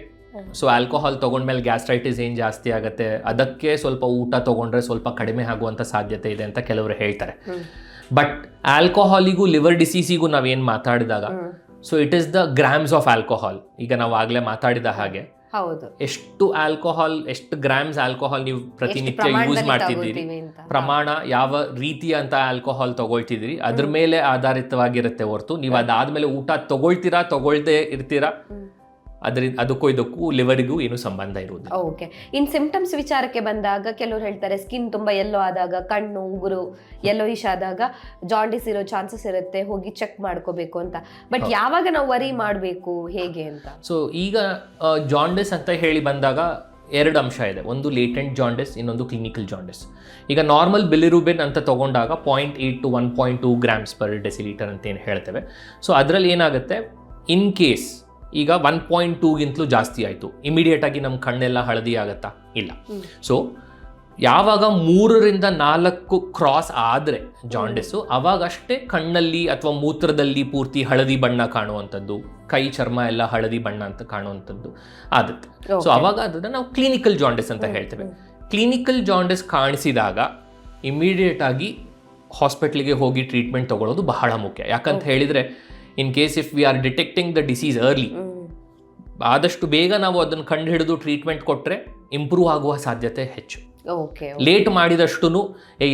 ಸೊ ಆಲ್ಕೋಹಾಲ್ ತೊಗೊಂಡ್ಮೇಲೆ ಗ್ಯಾಸ್ಟ್ರೈಟಿಸ್ ಏನು ಜಾಸ್ತಿ ಆಗುತ್ತೆ, ಅದಕ್ಕೆ ಸ್ವಲ್ಪ ಊಟ ತೊಗೊಂಡ್ರೆ ಸ್ವಲ್ಪ ಕಡಿಮೆ ಆಗುವಂಥ ಸಾಧ್ಯತೆ ಇದೆ ಅಂತ ಕೆಲವರು ಹೇಳ್ತಾರೆ. ಬಟ್ ಆಲ್ಕೋಹಾಲಿಗೂ ಲಿವರ್ ಡಿಸೀಸಿಗೂ ನಾವೇನು ಮಾತಾಡಿದಾಗ, so it is the grams of alcohol. ಈಗ ನಾವು ಆಗಲೇ ಮಾತಾಡಿದ ಹಾಗೆ ಎಷ್ಟು ಗ್ರಾಮ್ಸ್ ಆಲ್ಕೋಹಾಲ್ ನೀವು ಪ್ರತಿನಿತ್ಯ ಯೂಸ್ ಮಾಡ್ತಿದ್ದೀರಿ, ಪ್ರಮಾಣ, ಯಾವ ರೀತಿಯ ಅಂತ ಆಲ್ಕೋಹಾಲ್ ತಗೊಳ್ತಿದ್ದೀರಿ, ಅದ್ರ ಮೇಲೆ ಆಧಾರಿತವಾಗಿರುತ್ತೆ ಹೊರತು ನೀವು ಅದಾದ್ಮೇಲೆ ಊಟ ತಗೊಳ್ದೇ ಇರ್ತೀರಾ, ಅದಕ್ಕೂ ಇದಕ್ಕೂ ಲಿವರಿಗೂ ಏನು ಸಂಬಂಧ ಇರುವುದು. ಓಕೆ. ಇನ್ ಸಿಂಪ್ಟಮ್ಸ್ ವಿಚಾರಕ್ಕೆ ಬಂದಾಗ ಕೆಲವರು ಹೇಳ್ತಾರೆ ಸ್ಕಿನ್ ತುಂಬಾ ಯೆಲ್ಲೋ ಆದಾಗ, ಕಣ್ಣು ಉಗುರು ಯೆಲ್ಲೋಯಿಶ್ ಆದಾಗ ಜಾಂಡಿಸ್ ಇರೋ ಚಾನ್ಸಸ್ ಇರುತ್ತೆ, ಹೋಗಿ ಚೆಕ್ ಮಾಡ್ಕೋಬೇಕು ಅಂತ. ಬಟ್ ಯಾವಾಗ ನಾವು ವರಿ ಮಾಡಬೇಕು, ಹೇಗೆ ಅಂತ? ಸೊ ಈಗ ಜಾಂಡಿಸ್ ಅಂತ ಹೇಳಿ ಬಂದಾಗ ಎರಡು ಅಂಶ ಇದೆ. ಒಂದು ಲೇಟೆಂಟ್ ಜಾಂಡಿಸ್, ಇನ್ನೊಂದು ಕ್ಲಿನಿಕಲ್ ಜಾಂಡಿಸ್. ಈಗ ನಾರ್ಮಲ್ ಬಿಲಿರುಬಿನ್ ಅಂತ ತಗೊಂಡಾಗ 0.8 to 1.2 grams per deciliter ಅಂತ ಏನು ಹೇಳ್ತೇವೆ. ಸೊ ಅದರಲ್ಲಿ ಏನಾಗುತ್ತೆ, ಇನ್ ಕೇಸ್ ಈಗ 1.2ಗಿಂತಲೂ ಜಾಸ್ತಿ ಆಯಿತು, ಇಮಿಡಿಯೇಟ್ ಆಗಿ ನಮ್ಮ ಕಣ್ಣೆಲ್ಲ ಹಳದಿ ಆಗುತ್ತಾ? ಇಲ್ಲ. ಸೊ ಯಾವಾಗ 3ರಿಂದ 4 ಕ್ರಾಸ್ ಆದರೆ ಜಾಂಡಿಸು, ಅವಾಗಷ್ಟೇ ಕಣ್ಣಲ್ಲಿ ಅಥವಾ ಮೂತ್ರದಲ್ಲಿ ಪೂರ್ತಿ ಹಳದಿ ಬಣ್ಣ ಕಾಣುವಂಥದ್ದು, ಕೈ ಚರ್ಮ ಎಲ್ಲ ಹಳದಿ ಬಣ್ಣ ಅಂತ ಕಾಣುವಂಥದ್ದು ಆಗುತ್ತೆ. ಸೊ ಅವಾಗ ಅದನ್ನು ನಾವು ಕ್ಲಿನಿಕಲ್ ಜಾಂಡಿಸ್ ಅಂತ ಹೇಳ್ತೇವೆ. ಕ್ಲಿನಿಕಲ್ ಜಾಂಡಿಸ್ ಕಾಣಿಸಿದಾಗ ಇಮಿಡಿಯೇಟ್ ಆಗಿ ಹಾಸ್ಪಿಟ್ಲಿಗೆ ಹೋಗಿ ಟ್ರೀಟ್ಮೆಂಟ್ ತಗೊಳ್ಳೋದು ಬಹಳ ಮುಖ್ಯ. ಯಾಕಂತ ಹೇಳಿದರೆ, in case if we are detecting the disease early, ಆದಷ್ಟು ಬೇಗ ನಾವು ಅದನ್ನು ಕಂಡು ಹಿಡಿದು ಟ್ರೀಟ್ಮೆಂಟ್ ಕೊಟ್ಟರೆ ಇಂಪ್ರೂವ್ ಆಗುವ ಸಾಧ್ಯತೆ ಹೆಚ್ಚು. ಲೇಟ್ ಮಾಡಿದಷ್ಟು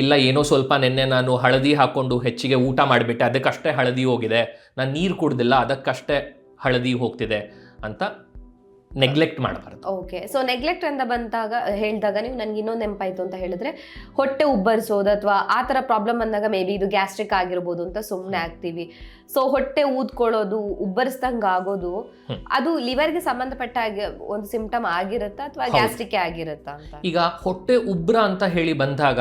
ಇಲ್ಲ ಏನೋ ಸ್ವಲ್ಪ ನೆನ್ನೆ ನಾನು ಹಳದಿ ಹಾಕೊಂಡು ಹೆಚ್ಚಿಗೆ ಊಟ ಮಾಡಿಬಿಟ್ಟೆ, ಅದಕ್ಕಷ್ಟೇ ಹಳದಿ ಹೋಗಿದೆ, ನಾನು ನೀರು ಕುಡ್ದಿಲ್ಲ ಅದಕ್ಕಷ್ಟೇ ಹಳದಿ ಹೋಗ್ತಿದೆ ಅಂತ ನೆಗ್ಲೆಕ್ಟ್ ಮಾಡಬಾರ್ದು. ಓಕೆ. ಸೊ ನೆಗ್ಲೆಕ್ಟ್ ಅಂತ ಹೇಳಿದಾಗ ನೀವು ನನಗೆ ಇನ್ನೊಂದು ನೆನಪಾಯಿತು ಅಂತ ಹೇಳಿದ್ರೆ, ಹೊಟ್ಟೆ ಉಬ್ಬರಿಸೋದು ಅಥವಾ ಆ ಥರ ಪ್ರಾಬ್ಲಮ್ ಅಂದಾಗ ಮೇ ಬಿ ಇದು ಗ್ಯಾಸ್ಟ್ರಿಕ್ ಆಗಿರ್ಬೋದು ಅಂತ ಸುಮ್ಮನೆ ಆಗ್ತೀವಿ. ಸೊ ಹೊಟ್ಟೆ ಊದ್ಕೊಳ್ಳೋದು, ಉಬ್ಬರಿಸ್ದಂಗೆ ಆಗೋದು, ಅದು ಲಿವರ್ಗೆ ಸಂಬಂಧಪಟ್ಟ ಒಂದು ಸಿಂಪ್ಟಮ್ ಆಗಿರುತ್ತಾ ಅಥವಾ ಗ್ಯಾಸ್ಟ್ರಿಕ್ ಆಗಿರುತ್ತಾ ಅಂತ? ಈಗ ಹೊಟ್ಟೆ ಉಬ್ರ ಅಂತ ಹೇಳಿ ಬಂದಾಗ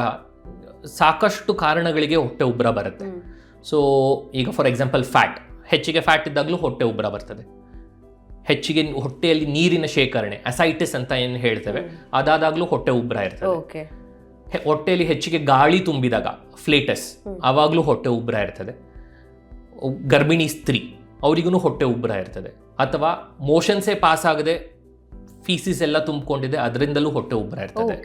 ಸಾಕಷ್ಟು ಕಾರಣಗಳಿಗೆ ಹೊಟ್ಟೆ ಉಬ್ರ ಬರುತ್ತೆ. ಸೊ ಈಗ ಫಾರ್ ಎಕ್ಸಾಂಪಲ್ ಹೆಚ್ಚಿಗೆ ಫ್ಯಾಟ್ ಇದ್ದಾಗಲೂ ಹೊಟ್ಟೆ ಉಬ್ರ ಬರ್ತದೆ. ಹೆಚ್ಚಿಗೆ ಹೊಟ್ಟೆಯಲ್ಲಿ ನೀರಿನ ಶೇಖರಣೆ, ಅಸೈಟಿಸ್ ಅಂತ ಏನು ಹೇಳ್ತೇವೆ, ಅದಾದಾಗಲೂ ಹೊಟ್ಟೆ ಉಬ್ರ ಇರ್ತದೆ. ಹೊಟ್ಟೆಯಲ್ಲಿ ಹೆಚ್ಚಿಗೆ ಗಾಳಿ ತುಂಬಿದಾಗ ಫ್ಲೇಟಸ್, ಆವಾಗಲೂ ಹೊಟ್ಟೆ ಉಬ್ರ ಇರ್ತದೆ. ಗರ್ಭಿಣಿ ಸ್ತ್ರೀ ಅವರಿಗೂ ಹೊಟ್ಟೆ ಉಬ್ರ ಇರ್ತದೆ. ಅಥವಾ ಮೋಷನ್ಸೇ ಪಾಸ್ ಆಗದೆ ಫೀಸಿಸ್ ಎಲ್ಲ ತುಂಬಿಕೊಂಡಿದೆ, ಅದರಿಂದಲೂ ಹೊಟ್ಟೆ ಉಬ್ರ ಇರ್ತದೆ.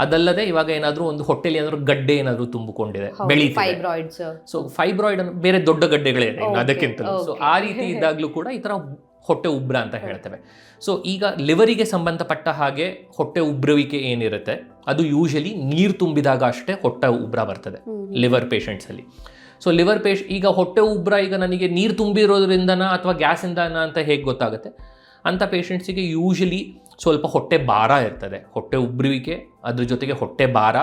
ಅದಲ್ಲದೆ ಇವಾಗ ಏನಾದರೂ ಒಂದು ಹೊಟ್ಟೆಲಿ ಏನಾದರೂ ಗಡ್ಡೆ ಏನಾದರೂ ತುಂಬಿಕೊಂಡಿದೆ, ಬೆಳೀತಿದೆ. ಸೊ ಫೈಬ್ರಾಯ್ಡ್ ಬೇರೆ ದೊಡ್ಡ ಗಡ್ಡೆಗಳೇ ಅದಕ್ಕಿಂತಲೂ. ಸೊ ಆ ರೀತಿ ಇದ್ದಾಗಲೂ ಕೂಡ ಈ ಥರ ಹೊಟ್ಟೆ ಉಬ್ರ ಅಂತ ಹೇಳ್ತೇವೆ. ಸೊ ಈಗ ಲಿವರಿಗೆ ಸಂಬಂಧಪಟ್ಟ ಹಾಗೆ ಹೊಟ್ಟೆ ಉಬ್ರುವಿಕೆ ಏನಿರುತ್ತೆ, ಅದು ಯೂಶಲಿ ನೀರು ತುಂಬಿದಾಗ ಅಷ್ಟೇ ಹೊಟ್ಟೆ ಉಬ್ರ ಬರ್ತದೆ ಲಿವರ್ ಪೇಷಂಟ್ಸಲ್ಲಿ. ಸೊ ಈಗ ಹೊಟ್ಟೆ ಉಬ್ರ ಈಗ ನನಗೆ ನೀರು ತುಂಬಿರೋದ್ರಿಂದನ ಅಥವಾ ಗ್ಯಾಸಿಂದನ ಅಂತ ಹೇಗೆ ಗೊತ್ತಾಗುತ್ತೆ? ಅಂಥ ಪೇಷಂಟ್ಸಿಗೆ ಯೂಶಲಿ ಸ್ವಲ್ಪ ಹೊಟ್ಟೆ ಭಾರ ಇರ್ತದೆ, ಹೊಟ್ಟೆ ಉಬ್ರುವಿಕೆ, ಅದ್ರ ಜೊತೆಗೆ ಹೊಟ್ಟೆ ಭಾರ,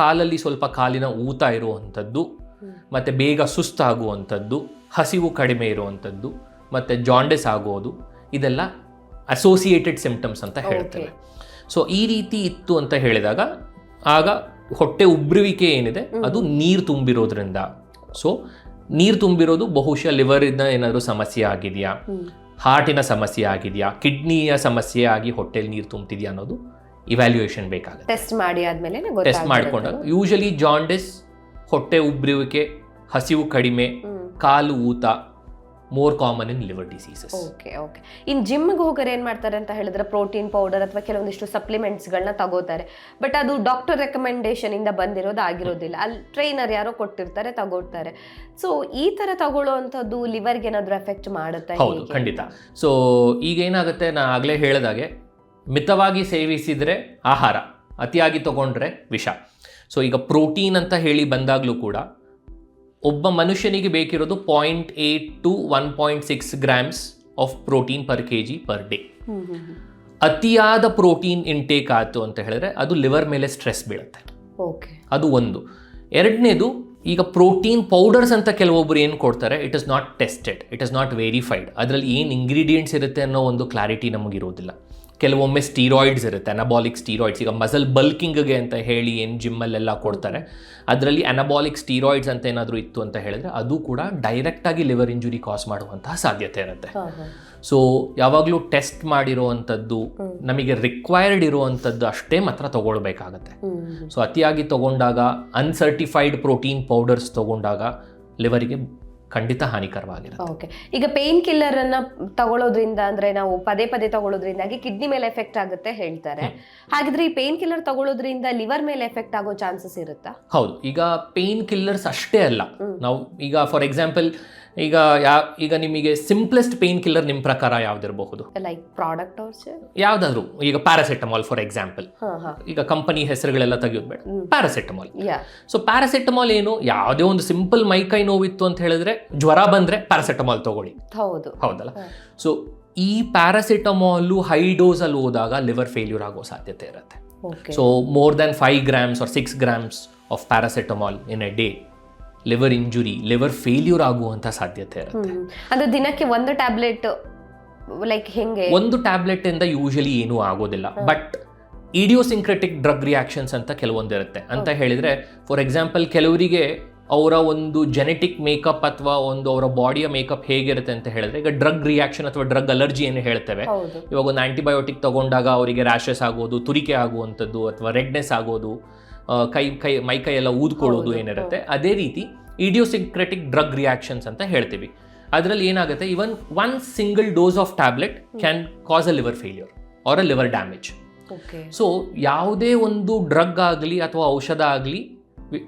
ಕಾಲಲ್ಲಿ ಸ್ವಲ್ಪ ಕಾಲಿನ ಊತ ಇರುವಂಥದ್ದು, ಮತ್ತು ಬೇಗ ಸುಸ್ತಾಗುವಂಥದ್ದು, ಹಸಿವು ಕಡಿಮೆ ಇರುವಂಥದ್ದು, ಮತ್ತು ಜಾಂಡಿಸ್ ಆಗೋದು, ಇದೆಲ್ಲ ಅಸೋಸಿಯೇಟೆಡ್ ಸಿಂಪ್ಟಮ್ಸ್ ಅಂತ ಹೇಳ್ತೇವೆ. ಸೊ ಈ ರೀತಿ ಇತ್ತು ಅಂತ ಹೇಳಿದಾಗ ಆಗ ಹೊಟ್ಟೆ ಉಬ್ರುವಿಕೆ ಏನಿದೆ ಅದು ನೀರು ತುಂಬಿರೋದ್ರಿಂದ. ಸೊ ನೀರು ತುಂಬಿರೋದು ಬಹುಶಃ ಲಿವರಿಂದ ಏನಾದರೂ ಸಮಸ್ಯೆ ಆಗಿದೆಯಾ, ಹಾರ್ಟಿನ ಸಮಸ್ಯೆ ಆಗಿದೆಯಾ, ಕಿಡ್ನಿಯ ಸಮಸ್ಯೆ ಆಗಿ ಹೊಟ್ಟೆಲಿ ನೀರು ತುಂಬ್ತಿದೆಯಾ ಅನ್ನೋದು ಇವ್ಯಾಲ್ಯೂಯೇಷನ್ ಬೇಕಾಗುತ್ತೆ. ಟೆಸ್ಟ್ ಮಾಡಿಕೊಂಡಾಗ ಯೂಶಲಿ ಜಾಂಡಿಸ್, ಹೊಟ್ಟೆ ಉಬ್ರುವಿಕೆ, ಹಸಿವು ಕಡಿಮೆ, ಕಾಲು ಊತ more common in liver diseases. Okay. ಇನ್ನು ಜಿಮ್ಗೆ ಹೋಗೋರು ಏನು ಮಾಡ್ತಾರೆ ಅಂತ ಹೇಳಿದ್ರೆ, ಪ್ರೋಟೀನ್ ಪೌಡರ್ ಅಥವಾ ಕೆಲವೊಂದಿಷ್ಟು ಸಪ್ಲಿಮೆಂಟ್ಸ್ಗಳನ್ನ ತಗೋತಾರೆ. ಬಟ್ ಅದು ಡಾಕ್ಟರ್ ರೆಕಮೆಂಡೇಶನ್ ಇಂದ ಬಂದಿರೋದು ಆಗಿರೋದಿಲ್ಲ, ಅಲ್ಲಿ ಟ್ರೈನರ್ ಯಾರೋ ಕೊಟ್ಟಿರ್ತಾರೆ, ತಗೊಳ್ತಾರೆ. ಸೊ ಈ ಥರ ತಗೊಳ್ಳೋವಂಥದ್ದು ಲಿವರ್ಗೆ ಏನಾದರೂ ಎಫೆಕ್ಟ್ ಮಾಡುತ್ತಾ? ಹೌದು, ಖಂಡಿತ. ಸೊ ಈಗ ಏನಾಗುತ್ತೆ, ನಾನು ಆಗಲೇ ಹೇಳಿದಾಗೆ ಮಿತವಾಗಿ ಸೇವಿಸಿದರೆ ಆಹಾರ, ಅತಿಯಾಗಿ ತಗೊಂಡ್ರೆ ವಿಷ. ಸೊ ಈಗ ಪ್ರೋಟೀನ್ ಅಂತ ಹೇಳಿ ಬಂದಾಗಲೂ ಕೂಡ ಒಬ್ಬ ಮನುಷ್ಯನಿಗೆ ಬೇಕಿರೋದು 0.8 to 1.6 grams of protein per kg per day. ಅತಿಯಾದ ಪ್ರೋಟೀನ್ ಇಂಟೇಕ್ ಆಯಿತು ಅಂತ ಹೇಳಿದ್ರೆ ಅದು ಲಿವರ್ ಮೇಲೆ ಸ್ಟ್ರೆಸ್ ಬೀಳುತ್ತೆ. ಅದು ಒಂದು. ಎರಡನೇದು, ಈಗ ಪ್ರೋಟೀನ್ ಪೌಡರ್ಸ್ ಅಂತ ಕೆಲವೊಬ್ಬರು ಏನು ಕೊಡ್ತಾರೆ, it is not tested, it is not verified. ಅದರಲ್ಲಿ ಏನು ಇಂಗ್ರೀಡಿಯೆಂಟ್ಸ್ ಇರುತ್ತೆ ಅನ್ನೋ ಒಂದು ಕ್ಲಾರಿಟಿ ನಮಗಿರೋದಿಲ್ಲ. ಕೆಲವೊಮ್ಮೆ ಸ್ಟೀರಾಯ್ಡ್ಸ್ ಇರುತ್ತೆ, ಅನಬಾಲಿಕ್ ಸ್ಟೀರಾಯ್ಡ್ಸ್. ಈಗ ಮಸಲ್ ಬಲ್ಕಿಂಗ್ಗೆ ಅಂತ ಹೇಳಿ ಏನು ಜಿಮ್ಮಲ್ಲೆಲ್ಲ ಕೊಡ್ತಾರೆ, ಅದರಲ್ಲಿ ಅನಬಾಲಿಕ್ ಸ್ಟೀರಾಯ್ಡ್ಸ್ ಅಂತ ಏನಾದರೂ ಇತ್ತು ಅಂತ ಹೇಳಿದ್ರೆ ಅದು ಕೂಡ ಡೈರೆಕ್ಟಾಗಿ ಲಿವರ್ ಇಂಜುರಿ ಕಾಸ್ ಮಾಡುವಂತಹ ಸಾಧ್ಯತೆ ಇರುತ್ತೆ. ಸೊ ಯಾವಾಗಲೂ ಟೆಸ್ಟ್ ಮಾಡಿರುವಂಥದ್ದು, ನಮಗೆ ರಿಕ್ವೈರ್ಡ್ ಇರುವಂಥದ್ದು ಅಷ್ಟೇ ಮಾತ್ರ ತಗೊಳ್ಬೇಕಾಗತ್ತೆ. ಸೊ ಅತಿಯಾಗಿ ತಗೊಂಡಾಗ, ಅನ್ಸರ್ಟಿಫೈಡ್ ಪ್ರೋಟೀನ್ ಪೌಡರ್ಸ್ ತಗೊಂಡಾಗ ಲಿವರಿಗೆ ಖಂಡಿತ ಹಾನಿಕರವಾಗಿರುತ್ತೆ. ಓಕೆ, ಈಗ ಪೇನ್ ಕಿಲ್ಲರ್ ಅನ್ನ ತಗೊಳ್ಳೋದ್ರಿಂದ, ಅಂದ್ರೆ ನಾವು ಪದೇ ಪದೇ ತಗೊಳ್ಳೋದ್ರಿಂದಾಗಿ ಕಿಡ್ನಿ ಮೇಲೆ ಎಫೆಕ್ಟ್ ಆಗುತ್ತೆ ಹೇಳ್ತಾರೆ. ಹಾಗಿದ್ರೆ ಈ ಪೇನ್ ಕಿಲ್ಲರ್ ತಗೊಳ್ಳೋದ್ರಿಂದ ಲಿವರ್ ಮೇಲೆ ಎಫೆಕ್ಟ್ ಆಗೋ ಚಾನ್ಸಸ್ ಇರುತ್ತಾ? ಹೌದು. ಈಗ ಪೇನ್ ಕಿಲ್ಲರ್ಸ್ ಅಷ್ಟೇ ಅಲ್ಲ, ನಾವು ಈಗ ಫಾರ್ ಎಕ್ಸಾಂಪಲ್ ಈಗ ನಿಮಗೆ ಸಿಂಪ್ಲೆಸ್ಟ್ ಪೇನ್ ಕಿಲ್ಲರ್ ನಿಮ್ಮ ಪ್ರಕಾರ ಯಾವ್ದಿರಬಹುದು? ಲೈಕ್ ಪ್ರಾಡಕ್ಟ್ ಯಾವ್ದಾದ್ರು, ಈಗ ಪ್ಯಾರಾಸೆಟಮಾಲ್ ಫಾರ್ ಎಕ್ಸಾಂಪಲ್. ಈಗ ಕಂಪನಿ ಹೆಸರುಗಳೆಲ್ಲ ತೆಗೆಯೋದು ಬೇಡ, ಪ್ಯಾರಾಸೆಟಮಾಲ್. ಸೊ ಪ್ಯಾರಾಸೆಟಮಾಲ್ ಏನು, ಯಾವುದೇ ಒಂದು ಸಿಂಪಲ್ ಮೈಕೈ ನೋವಿತ್ತು ಅಂತ ಹೇಳಿದ್ರೆ, ಜ್ವರ ಬಂದ್ರೆ ಪ್ಯಾರಾಸೆಟಮಾಲ್ ತಗೊಳ್ಳಿ. ಹೌದಲ್ಲ? ಸೊ ಈ ಪ್ಯಾರಾಸೆಟಮಾಲ್ ಹೈ ಡೋಸ್ ಅಲ್ಲಿ ಹೋದಾಗ ಲಿವರ್ ಫೇಲ್ಯೂರ್ ಆಗೋ ಸಾಧ್ಯತೆ ಇರುತ್ತೆ. So more than 5 grams or 6 grams of paracetamol in a day, liver injury, liver failure ಆಗುವಂತ ಸಾಧ್ಯತೆ ಇರುತ್ತೆ. ಅಂದ್ರೆ ದಿನಕ್ಕೆ ಒಂದು ಟ್ಯಾಬ್ಲೆಟ್, ಲೈಕ್ ಹೆಂಗೆ? ಒಂದು ಟ್ಯಾಬ್ಲೆಟ್ ಇಂದ ಯೂಶಲಿ ಏನೂ ಆಗೋದಿಲ್ಲ, ಬಟ್ ಇಡಿಯೋಸಿಂಕ್ರೆಟಿಕ್ ಡ್ರಗ್ ರಿಯಾಕ್ಷನ್ಸ್ ಅಂತ ಕೆಲವೊಂದಿರುತ್ತೆ. ಅಂತ ಹೇಳಿದ್ರೆ ಫಾರ್ ಎಕ್ಸಾಂಪಲ್ ಕೆಲವರಿಗೆ ಅವರ ಒಂದು ಜೆನೆಟಿಕ್ ಮೇಕಪ್ ಅಥವಾ ಒಂದು ಅವರ ಬಾಡಿಯ ಮೇಕಪ್ ಹೇಗಿರುತ್ತೆ ಅಂತ ಹೇಳಿದ್ರೆ, ಈಗ ಡ್ರಗ್ ರಿಯಾಕ್ಷನ್ ಅಥವಾ ಡ್ರಗ್ ಅಲರ್ಜಿ ಏನು ಹೇಳ್ತೇವೆ, ಇವಾಗ ಒಂದು ಆಂಟಿಬಯೋಟಿಕ್ ತಗೊಂಡಾಗ ಅವರಿಗೆ ರ್ಯಾಷಸ್ ಆಗೋದು, ತುರಿಕೆ ಆಗುವಂಥದ್ದು, ಅಥವಾ ರೆಡ್ನೆಸ್ ಆಗೋದು, ಮೈಕೈ ಎಲ್ಲ ಊದ್ಕೊಳ್ಳೋದು ಏನಿರುತ್ತೆ, ಅದೇ ರೀತಿ ಇಡಿಯೋಸಿಂಕ್ರೆಟಿಕ್ ಡ್ರಗ್ ರಿಯಾಕ್ಷನ್ಸ್ ಅಂತ ಹೇಳ್ತೀವಿ. ಅದರಲ್ಲಿ ಏನಾಗುತ್ತೆ, even 1 single dose of tablet can cause a liver failure or a liver damage. So ಯಾವುದೇ ಒಂದು ಡ್ರಗ್ ಆಗಲಿ ಅಥವಾ ಔಷಧ ಆಗಲಿ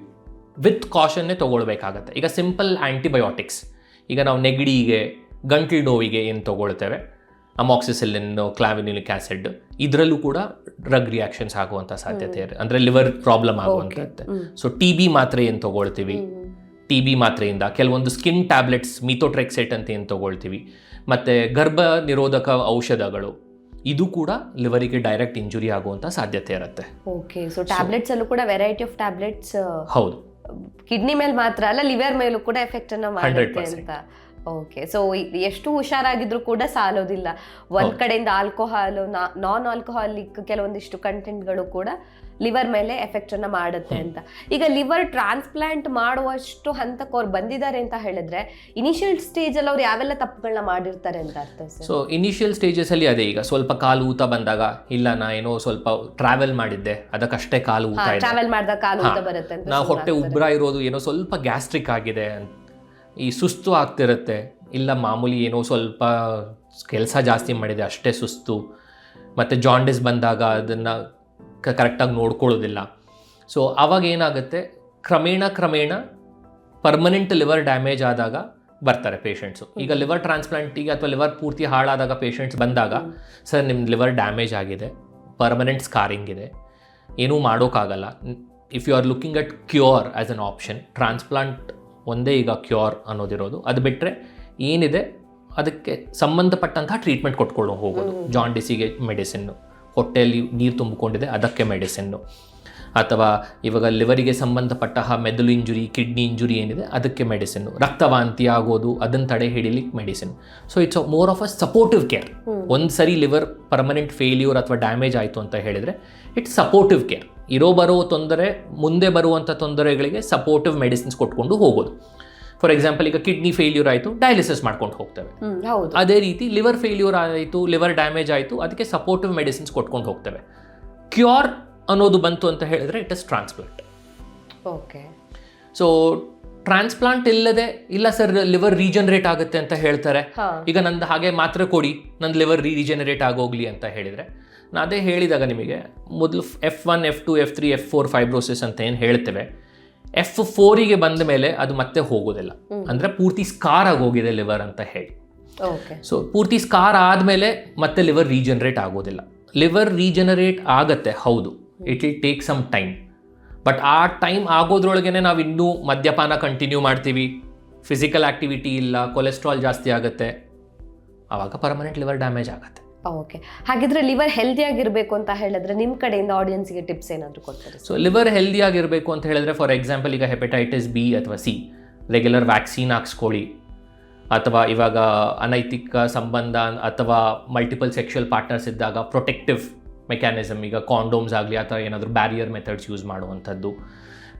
ವಿತ್ ಕಾಷನ್ನೇ ತಗೊಳ್ಬೇಕಾಗತ್ತೆ. ಈಗ ಸಿಂಪಲ್ ಆಂಟಿಬಯೋಟಿಕ್ಸ್, ಈಗ ನಾವು ನೆಗಡಿಗೆ, ಗಂಟ್ಲು ನೋವಿಗೆ ಏನು ತಗೊಳ್ತೇವೆ, ಅಮಾಕ್ಸಿಸಿಲಿನ್, ಕ್ಲಾವಿನಿಲಿಕ್ ಆಸಿಡ್, ಇದರಲ್ಲೂ ಕೂಡ ಡ್ರಗ್ ರಿಯಾಕ್ಷನ್ಸ್ ಆಗುವಂಥ ಸಾಧ್ಯತೆ ಇದೆ, ಅಂದರೆ ಲಿವರ್ ಪ್ರಾಬ್ಲಮ್ ಆಗುವಂಥದ್ದು. ಸೊ TB ಮಾತ್ರೆ ಏನು ತಗೊಳ್ತೀವಿ, TB ಮಾತ್ರೆಯಿಂದ ಕೆಲವೊಂದು ಸ್ಕಿನ್ ಟ್ಯಾಬ್ಲೆಟ್ಸ್, ಮಿಥೋಟ್ರೆಕ್ಸೇಟ್ ಅಂತ ಏನು ತಗೊಳ್ತೀವಿ, ಮತ್ತು ಗರ್ಭ ನಿರೋಧಕ ಔಷಧಗಳು, ಇದು ಕೂಡ ಲಿವರಿಗೆ ಡೈರೆಕ್ಟ್ ಇಂಜುರಿ ಆಗುವಂಥ ಸಾಧ್ಯತೆ ಇರುತ್ತೆ. ಓಕೆ, ಸೊ ಟ್ಯಾಬ್ಲೆಟ್ಸ್ ಅಲ್ಲೂ ಕೂಡ ವೆರೈಟಿ ಆಫ್ ಟ್ಯಾಬ್ಲೆಟ್ಸ್, ಹೌದು, ಕಿಡ್ನಿ ಮೇಲೆ ಮಾತ್ರ ಅಲ್ಲ, ಲಿವರ್ ಮೇಲೂ ಕೂಡ ಎಫೆಕ್ಟ್ ಅನ್ನ ಮಾಡುತ್ತೆ ಅಂತ. ಓಕೆ, ಸೊ ಎಷ್ಟು ಹುಷಾರಾಗಿದ್ರು ಕೂಡ ಸಾಲೋದಿಲ್ಲ. ಒಂದ್ ಕಡೆಯಿಂದ ಆಲ್ಕೋಹಾಲ್, ನಾನ್ ಆಲ್ಕೋಹಾಲಿಕ್ ಕೆಲವೊಂದಿಷ್ಟು ಕಂಟೆಂಟ್ಗಳು ಕೂಡ ಲಿವರ್ ಮೇಲೆ ಎಫೆಕ್ಟ್ ಅನ್ನ ಮಾಡುತ್ತೆ ಅಂತ. ಈಗ ಲಿವರ್ ಟ್ರಾನ್ಸ್ಪ್ಲಾಂಟ್ ಮಾಡುವಷ್ಟು ಹಂತಕ್ಕೆ ಅವ್ರು ಬಂದಿದ್ದಾರೆ ಅಂತ ಹೇಳಿದ್ರೆ, ಇನಿಷಿಯಲ್ ಸ್ಟೇಜ್ ಅಲ್ಲಿ ಅವ್ರು ಯಾವೆಲ್ಲ ತಪ್ಪುಗಳನ್ನ ಮಾಡಿರ್ತಾರೆ ಅಂತ ಅರ್ಥ ಸರ್? ಸೊ ಇನಿಷಿಯಲ್ ಸ್ಟೇಜಸ್ ಅಲ್ಲಿ ಅದೇ, ಈಗ ಸ್ವಲ್ಪ ಕಾಲು ಊತ ಬಂದಾಗ, ಇಲ್ಲ ನಾ ಏನೋ ಸ್ವಲ್ಪ ಟ್ರಾವೆಲ್ ಮಾಡಿದ್ದೆ ಅದಕ್ಕಷ್ಟೇ ಕಾಲು ಊತ ಇದೆ, ಟ್ರಾವೆಲ್ ಮಾಡಿದಾಗ ಕಾಲು ಊತ ಬರುತ್ತೆ ಅಂತ, ನಾವು ಹೊಟ್ಟೆ ಉಬ್ರ ಇರೋದು ಏನೋ ಸ್ವಲ್ಪ ಗ್ಯಾಸ್ಟ್ರಿಕ್ ಆಗಿದೆ, ಈ ಸುಸ್ತು ಆಗ್ತಿರುತ್ತೆ, ಇಲ್ಲ ಮಾಮೂಲಿ ಏನೋ ಸ್ವಲ್ಪ ಕೆಲಸ ಜಾಸ್ತಿ ಮಾಡಿದೆ ಅಷ್ಟೇ ಸುಸ್ತು, ಮತ್ತು ಜಾಂಡಿಸ್ ಬಂದಾಗ ಅದನ್ನು ಕರೆಕ್ಟಾಗಿ ನೋಡ್ಕೊಳ್ಳೋದಿಲ್ಲ. ಸೊ ಆವಾಗ ಏನಾಗುತ್ತೆ, ಕ್ರಮೇಣ ಪರ್ಮನೆಂಟ್ ಲಿವರ್ ಡ್ಯಾಮೇಜ್ ಆದಾಗ ಬರ್ತಾರೆ ಪೇಷಂಟ್ಸು. ಈಗ ಲಿವರ್ ಟ್ರಾನ್ಸ್ಪ್ಲಾಂಟಿಗೆ ಅಥವಾ ಲಿವರ್ ಪೂರ್ತಿ ಹಾಳಾದಾಗ ಪೇಷಂಟ್ಸ್ ಬಂದಾಗ, ಸರ್ ನಿಮ್ಮ ಲಿವರ್ ಡ್ಯಾಮೇಜ್ ಆಗಿದೆ, ಪರ್ಮನೆಂಟ್ ಸ್ಕಾರಿಂಗ್ ಇದೆ, ಏನೂ ಮಾಡೋಕ್ಕಾಗಲ್ಲ, if you are looking at cure as an option, transplant ಒಂದೇ ಈಗ ಕ್ಯೂರ್ ಅನ್ನೋದಿರೋದು. ಅದು ಬಿಟ್ಟರೆ ಏನಿದೆ ಅದಕ್ಕೆ ಸಂಬಂಧಪಟ್ಟಂತಹ ಟ್ರೀಟ್ಮೆಂಟ್ ಕೊಟ್ಕೊಂಡು ಹೋಗೋದು. ಜಾಂಡಿಸಿಗೆ ಮೆಡಿಸಿನ್ನು, ಹೊಟ್ಟೆಯಲ್ಲಿ ನೀರು ತುಂಬಿಕೊಂಡಿದೆ ಅದಕ್ಕೆ ಮೆಡಿಸಿನ್ನು, ಅಥವಾ ಇವಾಗ ಲಿವರಿಗೆ ಸಂಬಂಧಪಟ್ಟ ಮೆದುಳು ಇಂಜುರಿ, ಕಿಡ್ನಿ ಇಂಜುರಿ ಏನಿದೆ ಅದಕ್ಕೆ ಮೆಡಿಸಿನ್ನು, ರಕ್ತವಾಂತಿ ಆಗೋದು ಅದನ್ನು ತಡೆ ಹಿಡಿಲಿಕ್ಕೆ medicine. So it's more of a supportive care. ಒಂದು ಸರಿ ಲಿವರ್ ಪರ್ಮನೆಂಟ್ ಫೇಲ್ಯೂರ್ ಅಥವಾ ಡ್ಯಾಮೇಜ್ ಆಯಿತು ಅಂತ ಹೇಳಿದರೆ ಇಟ್ಸ್ ಸಪೋರ್ಟಿವ್ ಕೇರ್. ಬರೋ ತೊಂದರೆ, ಮುಂದೆ ಬರುವಂಥ ತೊಂದರೆಗಳಿಗೆ ಸಪೋರ್ಟಿವ್ ಮೆಡಿಸಿನ್ಸ್ ಕೊಟ್ಕೊಂಡು ಹೋಗೋದು. ಫಾರ್ ಎಕ್ಸಾಂಪಲ್ ಈಗ ಕಿಡ್ನಿ ಫೇಲ್ಯೂರ್ ಆಯಿತು, ಡಯಾಲಿಸಿಸ್ ಮಾಡ್ಕೊಂಡು ಹೋಗ್ತೇವೆ. ಅದೇ ರೀತಿ ಲಿವರ್ ಫೇಲ್ಯೂರ್ ಆಯಿತು, ಲಿವರ್ ಡ್ಯಾಮೇಜ್ ಆಯಿತು, ಅದಕ್ಕೆ ಸಪೋರ್ಟಿವ್ ಮೆಡಿಸಿನ್ಸ್ ಕೊಟ್ಕೊಂಡು ಹೋಗ್ತೇವೆ. ಕ್ಯೂರ್ ಅನ್ನೋದು ಬಂತು ಅಂತ ಹೇಳಿದ್ರೆ it is transplant. Okay, so transplant ಇಲ್ಲದೆ, ಇಲ್ಲ ಸರ್ ಲಿವರ್ ರೀಜನರೇಟ್ ಆಗುತ್ತೆ ಅಂತ ಹೇಳ್ತಾರೆ, ಈಗ ನಂದು ಹಾಗೆ ಮಾತ್ರ ಕೊಡಿ ನಂದು ಲಿವರ್ ರೀಜನರೇಟ್ ಆಗೋಗ್ಲಿ ಅಂತ ಹೇಳಿದರೆ, ನಾನು ಅದೇ ಹೇಳಿದಾಗ ನಿಮಗೆ ಮೊದಲು F1, F2, F3, F4 fibrosis ಅಂತ ಏನು ಹೇಳ್ತೇವೆ, F4ಗೆ ಬಂದ ಮೇಲೆ ಅದು ಮತ್ತೆ ಹೋಗೋದಿಲ್ಲ, ಅಂದರೆ ಪೂರ್ತಿ ಸ್ಕಾರ್ ಆಗೋಗಿದೆ ಲಿವರ್ ಅಂತ ಹೇಳಿ. ಸೊ ಪೂರ್ತಿ ಸ್ಕಾರ್ ಆದಮೇಲೆ ಮತ್ತೆ ಲಿವರ್ ರೀಜನರೇಟ್ ಆಗೋದಿಲ್ಲ. ಲಿವರ್ ರೀಜನರೇಟ್ ಆಗತ್ತೆ, ಹೌದು, it will take some time, but ಆ ಟೈಮ್ ಆಗೋದ್ರೊಳಗೆ ನಾವು ಇನ್ನೂ ಮದ್ಯಪಾನ ಕಂಟಿನ್ಯೂ ಮಾಡ್ತೀವಿ, ಫಿಸಿಕಲ್ ಆ್ಯಕ್ಟಿವಿಟಿ ಇಲ್ಲ, ಕೊಲೆಸ್ಟ್ರಾಲ್ ಜಾಸ್ತಿ ಆಗುತ್ತೆ, ಆವಾಗ ಪರ್ಮನೆಂಟ್ ಲಿವರ್ ಡ್ಯಾಮೇಜ್ ಆಗುತ್ತೆ. ಓಕೆ, ಹಾಗಿದ್ರೆ ಲಿವರ್ ಹೆಲ್ದಿ ಆಗಿರಬೇಕು ಅಂತ ಹೇಳಿದ್ರೆ ನಿಮ್ಮ ಕಡೆಯಿಂದ ಆಡಿಯನ್ಸ್ಗೆ ಟಿಪ್ಸ್ ಏನಾದರೂ ಕೊಡ್ತಾರೆ? ಸೊ ಲಿವರ್ ಹೆಲ್ದಿ ಆಗಿರಬೇಕು ಅಂತ ಹೇಳಿದ್ರೆ, ಫಾರ್ ಎಕ್ಸಾಂಪಲ್ ಈಗ ಹೆಪಟೈಟಿಸ್ ಬಿ ಅಥವಾ ಸಿ ರೆಗ್ಯುಲರ್ ವ್ಯಾಕ್ಸಿನ್ ಹಾಕ್ಸ್ಕೊಳ್ಳಿ, ಅಥವಾ ಇವಾಗ ಅನೈತಿಕ ಸಂಬಂಧ ಅಥವಾ ಮಲ್ಟಿಪಲ್ ಸೆಕ್ಷುವಲ್ ಪಾರ್ಟ್ನರ್ಸ್ ಇದ್ದಾಗ ಪ್ರೊಟೆಕ್ಟಿವ್ ಮೆಕ್ಯಾನಿಸಮ್, ಈಗ ಕಾಂಡೋಮ್ಸ್ ಆಗಲಿ ಅಥವಾ ಏನಾದರೂ ಬ್ಯಾರಿಯರ್ ಮೆಥಡ್ಸ್ ಯೂಸ್ ಮಾಡುವಂಥದ್ದು.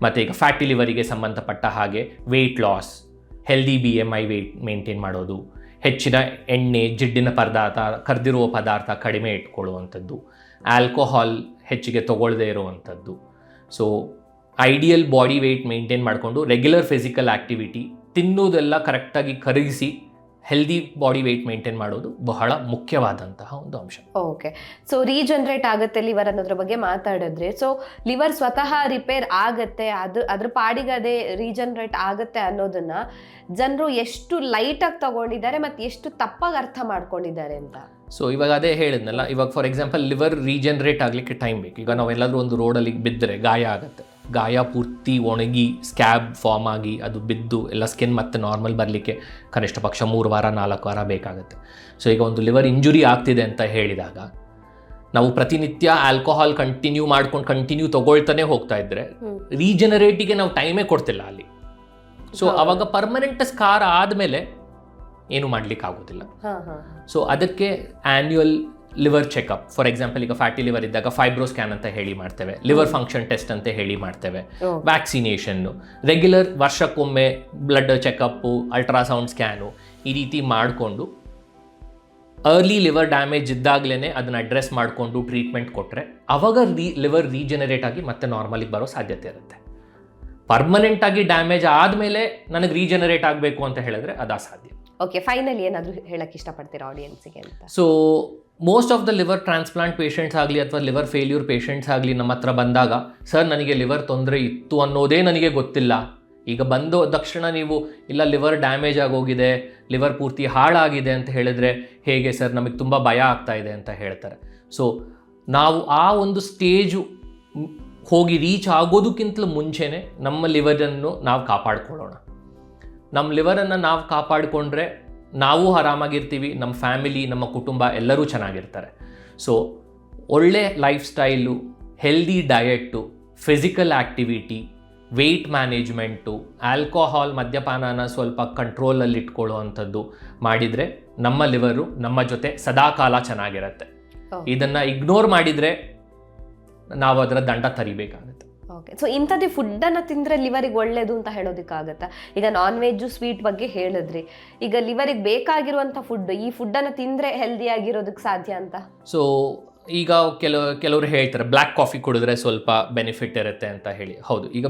ಮತ್ತು ಈಗ ಫ್ಯಾಟಿ ಲಿವರಿಗೆ ಸಂಬಂಧಪಟ್ಟ ಹಾಗೆ weight loss, healthy BMI weight maintain ಮಾಡೋದು, ಹೆಚ್ಚಿನ ಎಣ್ಣೆ ಜಿಡ್ಡಿನ ಪದಾರ್ಥ ಕರೆದಿರುವ ಪದಾರ್ಥ ಕಡಿಮೆ ಇಟ್ಕೊಳ್ಳುವಂಥದ್ದು, ಆಲ್ಕೋಹಾಲ್ ಹೆಚ್ಚಿಗೆ ತೊಗೊಳ್ಳದೇ ಇರುವಂಥದ್ದು. So ideal body weight maintain ಮಾಡಿಕೊಂಡು ರೆಗ್ಯುಲರ್ ಫಿಸಿಕಲ್ ಆ್ಯಕ್ಟಿವಿಟಿ, ತಿನ್ನೋದೆಲ್ಲ ಕರೆಕ್ಟಾಗಿ ಕರಗಿಸಿ ಹೆಲ್ದಿ ಬಾಡಿ ವೆಯ್ಟ್ ಮೇಂಟೈನ್ ಮಾಡೋದು ಬಹಳ ಮುಖ್ಯವಾದಂತಹ ಒಂದು ಅಂಶ. ಓಕೆ, ಸೊ ರೀಜನ್ರೇಟ್ ಆಗುತ್ತೆ ಲಿವರ್ ಅನ್ನೋದ್ರ ಬಗ್ಗೆ ಮಾತಾಡಿದ್ರೆ, ಸೊ ಲಿವರ್ ಸ್ವತಃ ರಿಪೇರ್ ಆಗುತ್ತೆ, ಅದ್ರ ಪಾಡಿಗೆ ಅದೇ ರೀಜನ್ರೇಟ್ ಆಗುತ್ತೆ ಅನ್ನೋದನ್ನ ಜನರು ಎಷ್ಟು ಲೈಟಾಗಿ ತಗೊಂಡಿದ್ದಾರೆ ಮತ್ತು ಎಷ್ಟು ತಪ್ಪಾಗಿ ಅರ್ಥ ಮಾಡ್ಕೊಂಡಿದ್ದಾರೆ ಅಂತ. ಸೊ ಇವಾಗ ಅದೇ ಹೇಳಿದ್ನಲ್ಲ, ಇವಾಗ ಫಾರ್ ಎಕ್ಸಾಂಪಲ್ ಲಿವರ್ ರೀಜನ್ರೇಟ್ ಆಗಲಿಕ್ಕೆ ಟೈಮ್ ಬೇಕು. ಈಗ ನಾವೆಲ್ಲಾದರೂ ಒಂದು ರೋಡಲ್ಲಿ ಬಿದ್ದರೆ ಗಾಯ ಆಗುತ್ತೆ, ಗಾಯ ಪೂರ್ತಿ ಒಣಗಿ ಸ್ಕ್ಯಾಬ್ ಫಾರ್ಮ್ ಆಗಿ ಅದು ಬಿದ್ದು ಎಲ್ಲ ಸ್ಕಿನ್ ಮತ್ತೆ ನಾರ್ಮಲ್ ಬರಲಿಕ್ಕೆ ಕನಿಷ್ಠ ಪಕ್ಷ 3 ವಾರ 4 ವಾರ ಬೇಕಾಗುತ್ತೆ. ಸೊ ಈಗ ಒಂದು ಲಿವರ್ ಇಂಜುರಿ ಆಗ್ತಿದೆ ಅಂತ ಹೇಳಿದಾಗ ನಾವು ಪ್ರತಿನಿತ್ಯ ಆಲ್ಕೋಹಾಲ್ ಕಂಟಿನ್ಯೂ ತಗೊಳ್ತಾನೆ ಹೋಗ್ತಾ ಇದ್ರೆ ರೀಜನರೇಟಿಗೆ ನಾವು ಟೈಮೇ ಕೊಡ್ತಿಲ್ಲ ಅಲ್ಲಿ. ಸೊ ಅವಾಗ ಪರ್ಮನೆಂಟ್ ಸ್ಕಾರ್ ಆದಮೇಲೆ ಏನು ಮಾಡ್ಲಿಕ್ಕೆ ಆಗೋದಿಲ್ಲ. ಸೊ ಅದಕ್ಕೆ annual liver checkup, for example ಈಗ ಫ್ಯಾಟಿ ಲಿವರ್ ಇದ್ದಾಗ ಫೈಬ್ರೋ ಸ್ಕ್ಯಾನ್ ಅಂತ ಹೇಳಿ ಮಾಡ್ತೇವೆ, ಲಿವರ್ ಫಂಕ್ಷನ್ ಟೆಸ್ಟ್ ಅಂತ ಹೇಳಿ ಮಾಡ್ತೇವೆ, ವ್ಯಾಕ್ಸಿನೇಷನ್ನು, ರೆಗ್ಯುಲರ್ ವರ್ಷಕ್ಕೊಮ್ಮೆ ಬ್ಲಡ್ ಚೆಕಪ್ಪು, ಅಲ್ಟ್ರಾಸೌಂಡ್ ಸ್ಕ್ಯಾನು, ಈ ರೀತಿ ಮಾಡಿಕೊಂಡು ಅರ್ಲಿ ಲಿವರ್ ಡ್ಯಾಮೇಜ್ ಇದ್ದಾಗಲೇ ಅದನ್ನು ಅಡ್ರೆಸ್ ಮಾಡಿಕೊಂಡು ಟ್ರೀಟ್ಮೆಂಟ್ ಕೊಟ್ಟರೆ ಅವಾಗ ಲಿವರ್ ರೀಜನರೇಟ್ ಆಗಿ ಮತ್ತೆ ನಾರ್ಮಲಿಗೆ ಬರೋ ಸಾಧ್ಯತೆ ಇರುತ್ತೆ. ಪರ್ಮನೆಂಟ್ ಆಗಿ ಡ್ಯಾಮೇಜ್ ಆದಮೇಲೆ ನನಗೆ ರೀಜನರೇಟ್ ಆಗಬೇಕು ಅಂತ ಹೇಳಿದ್ರೆ ಅದು ಅಸಾಧ್ಯ. ಓಕೆ, ಫೈನಲಿ ಏನಾದರೂ ಹೇಳಕ್ಕೆ ಇಷ್ಟಪಡ್ತೀರಾ ಆಡಿಯನ್ಸಿಗೆ ಅಂತ? So most of the liver transplant patients ಆಗಲಿ ಅಥವಾ ಲಿವರ್ ಫೇಲ್ಯೂರ್ ಪೇಷಂಟ್ಸ್ ಆಗಲಿ ನಮ್ಮ ಹತ್ರ ಬಂದಾಗ, ಸರ್ ನನಗೆ ಲಿವರ್ ತೊಂದರೆ ಇತ್ತು ಅನ್ನೋದೇ ನನಗೆ ಗೊತ್ತಿಲ್ಲ, ಈಗ ಬಂದು ತಕ್ಷಣ ನೀವು ಇಲ್ಲ ಲಿವರ್ ಡ್ಯಾಮೇಜ್ ಆಗೋಗಿದೆ, ಲಿವರ್ ಪೂರ್ತಿ ಹಾಳಾಗಿದೆ ಅಂತ ಹೇಳಿದ್ರೆ ಹೇಗೆ ಸರ್, ನಮಗೆ ತುಂಬ ಭಯ ಆಗ್ತಾ ಇದೆ ಅಂತ ಹೇಳ್ತಾರೆ. ಸೊ ನಾವು ಆ ಒಂದು ಸ್ಟೇಜು ಹೋಗಿ ರೀಚ್ ಆಗೋದಕ್ಕಿಂತಲೂ ಮುಂಚೆನೇ ನಮ್ಮ ಲಿವರನ್ನು ನಾವು ಕಾಪಾಡ್ಕೊಳ್ಳೋಣ. ನಮ್ಮ ಲಿವರನ್ನು ನಾವು ಕಾಪಾಡಿಕೊಂಡ್ರೆ ನಾವು ಆರಾಮಾಗಿರ್ತೀವಿ, ನಮ್ಮ ಫ್ಯಾಮಿಲಿ, ನಮ್ಮ ಕುಟುಂಬ ಎಲ್ಲರೂ ಚೆನ್ನಾಗಿರ್ತಾರೆ. ಸೊ ಒಳ್ಳೆ lifestyle, healthy diet, physical activity, weight management, alcohol ಮದ್ಯಪಾನನ ಸ್ವಲ್ಪ ಕಂಟ್ರೋಲಲ್ಲಿ ಇಟ್ಕೊಳ್ಳುವಂಥದ್ದು ಮಾಡಿದರೆ ನಮ್ಮ ಲಿವರು ನಮ್ಮ ಜೊತೆ ಸದಾಕಾಲ ಚೆನ್ನಾಗಿರುತ್ತೆ. ಇದನ್ನು ಇಗ್ನೋರ್ ಮಾಡಿದರೆ ನಾವು ಅದರ ದಂಡ ತರಿಬೇಕಾಗುತ್ತೆ. ಓಕೆ, ಸೊ ಇಂಥದ್ದೇ ಫುಡ್ಡನ್ನು ತಿಂದರೆ ಲಿವರಿಗೆ ಒಳ್ಳೇದು ಅಂತ ಹೇಳೋದಕ್ಕಾಗತ್ತಾ? ಈಗ ನಾನ್ ವೆಜ್ಜು ಸ್ವೀಟ್ ಬಗ್ಗೆ ಹೇಳಿದ್ರಿ, ಈಗ ಲಿವರಿಗೆ ಬೇಕಾಗಿರುವಂಥ ಫುಡ್, ಈ ಫುಡ್ಡನ್ನು ತಿಂದರೆ ಹೆಲ್ದಿ ಆಗಿರೋದಕ್ಕೆ ಸಾಧ್ಯ ಅಂತ? ಸೊ ಈಗ ಕೆಲವರು ಹೇಳ್ತಾರೆ ಬ್ಲ್ಯಾಕ್ ಕಾಫಿ ಕುಡಿದ್ರೆ ಸ್ವಲ್ಪ ಬೆನಿಫಿಟ್ ಇರುತ್ತೆ ಅಂತ ಹೇಳಿ. ಹೌದು, ಈಗ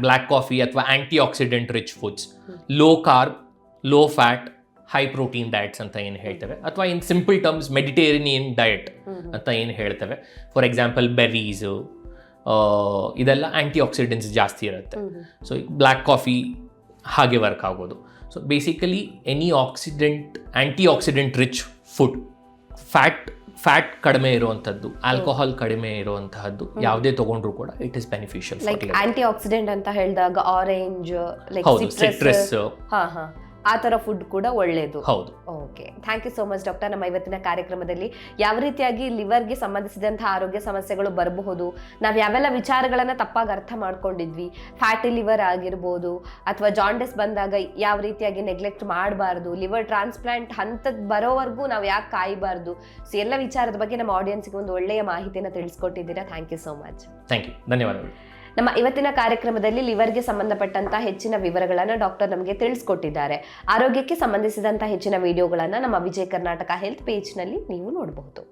ಬ್ಲ್ಯಾಕ್ ಕಾಫಿ ಅಥವಾ anti oxidant rich foods, low carb, low fat, high protein diets ಅಂತ ಏನು ಹೇಳ್ತೇವೆ, ಅಥವಾ in simple terms Mediterranean diet ಅಂತ ಏನು ಹೇಳ್ತೇವೆ. ಫಾರ್ ಎಕ್ಸಾಂಪಲ್ ಬೆರ್ರೀಸು, ಇದೆಲ್ಲ ಆ್ಯಂಟಿ ಆಕ್ಸಿಡೆಂಟ್ಸ್ ಜಾಸ್ತಿ ಇರುತ್ತೆ. ಸೊ ಬ್ಲ್ಯಾಕ್ ಕಾಫಿ ಹಾಗೆ ವರ್ಕ್ ಆಗೋದು. So basically any anti oxidant rich food, fat ಕಡಿಮೆ ಇರುವಂಥದ್ದು, ಆಲ್ಕೋಹಾಲ್ ಕಡಿಮೆ ಇರುವಂತಹದ್ದು ಯಾವುದೇ ತಗೊಂಡ್ರು ಕೂಡ it is beneficial. Like anti oxidant ಅಂತ ಹೇಳಿದಾಗ ಆರೆಂಜ್, ಲೈಕ್ ಸಿಟ್ರಸ್, ಆ ಥರ ಫುಡ್ ಕೂಡ ಒಳ್ಳೆಯದು. ಹೌದು. Okay, thank you so much doctor. ನಮ್ಮ ಇವತ್ತಿನ ಕಾರ್ಯಕ್ರಮದಲ್ಲಿ ಯಾವ ರೀತಿಯಾಗಿ ಲಿವರ್ಗೆ ಸಂಬಂಧಿಸಿದಂತಹ ಆರೋಗ್ಯ ಸಮಸ್ಯೆಗಳು ಬರಬಹುದು, ನಾವು ಯಾವೆಲ್ಲ ವಿಚಾರಗಳನ್ನು ತಪ್ಪಾಗಿ ಅರ್ಥ ಮಾಡ್ಕೊಂಡಿದ್ವಿ, ಫ್ಯಾಟಿ ಲಿವರ್ ಆಗಿರ್ಬೋದು ಅಥವಾ ಜಾಂಡಿಸ್ ಬಂದಾಗ ಯಾವ ರೀತಿಯಾಗಿ ನೆಗ್ಲೆಕ್ಟ್ ಮಾಡಬಾರ್ದು, ಲಿವರ್ ಟ್ರಾನ್ಸ್ಪ್ಲಾಂಟ್ ಹಂತದ ಬರೋವರೆಗೂ ನಾವು ಯಾಕೆ ಕಾಯಬಾರ್ದು, ಸೊ ಎಲ್ಲ ವಿಚಾರದ ಬಗ್ಗೆ ನಮ್ಮ ಆಡಿಯನ್ಸ್ಗೆ ಒಂದು ಒಳ್ಳೆಯ ಮಾಹಿತಿಯನ್ನು ತಿಳಿಸ್ಕೊಟ್ಟಿದ್ದೀರಾ. Thank you so much. Thank you, ಧನ್ಯವಾದಗಳು. ನಮ್ಮ ಇವತ್ತಿನ ಕಾರ್ಯಕ್ರಮದಲ್ಲಿ ಲಿವರ್ಗೆ ಸಂಬಂಧಪಟ್ಟಂತಹ ಹೆಚ್ಚಿನ ವಿವರಗಳನ್ನು ಡಾಕ್ಟರ್ ನಮಗೆ ತಿಳಿಸ್ಕೊಟ್ಟಿದ್ದಾರೆ. ಆರೋಗ್ಯಕ್ಕೆ ಸಂಬಂಧಿಸಿದಂತಹ ಹೆಚ್ಚಿನ ವಿಡಿಯೋಗಳನ್ನು ನಮ್ಮ ವಿಜಯ ಕರ್ನಾಟಕ ಹೆಲ್ತ್ ಪೇಜ್ನಲ್ಲಿ ನೀವು ನೋಡಬಹುದು.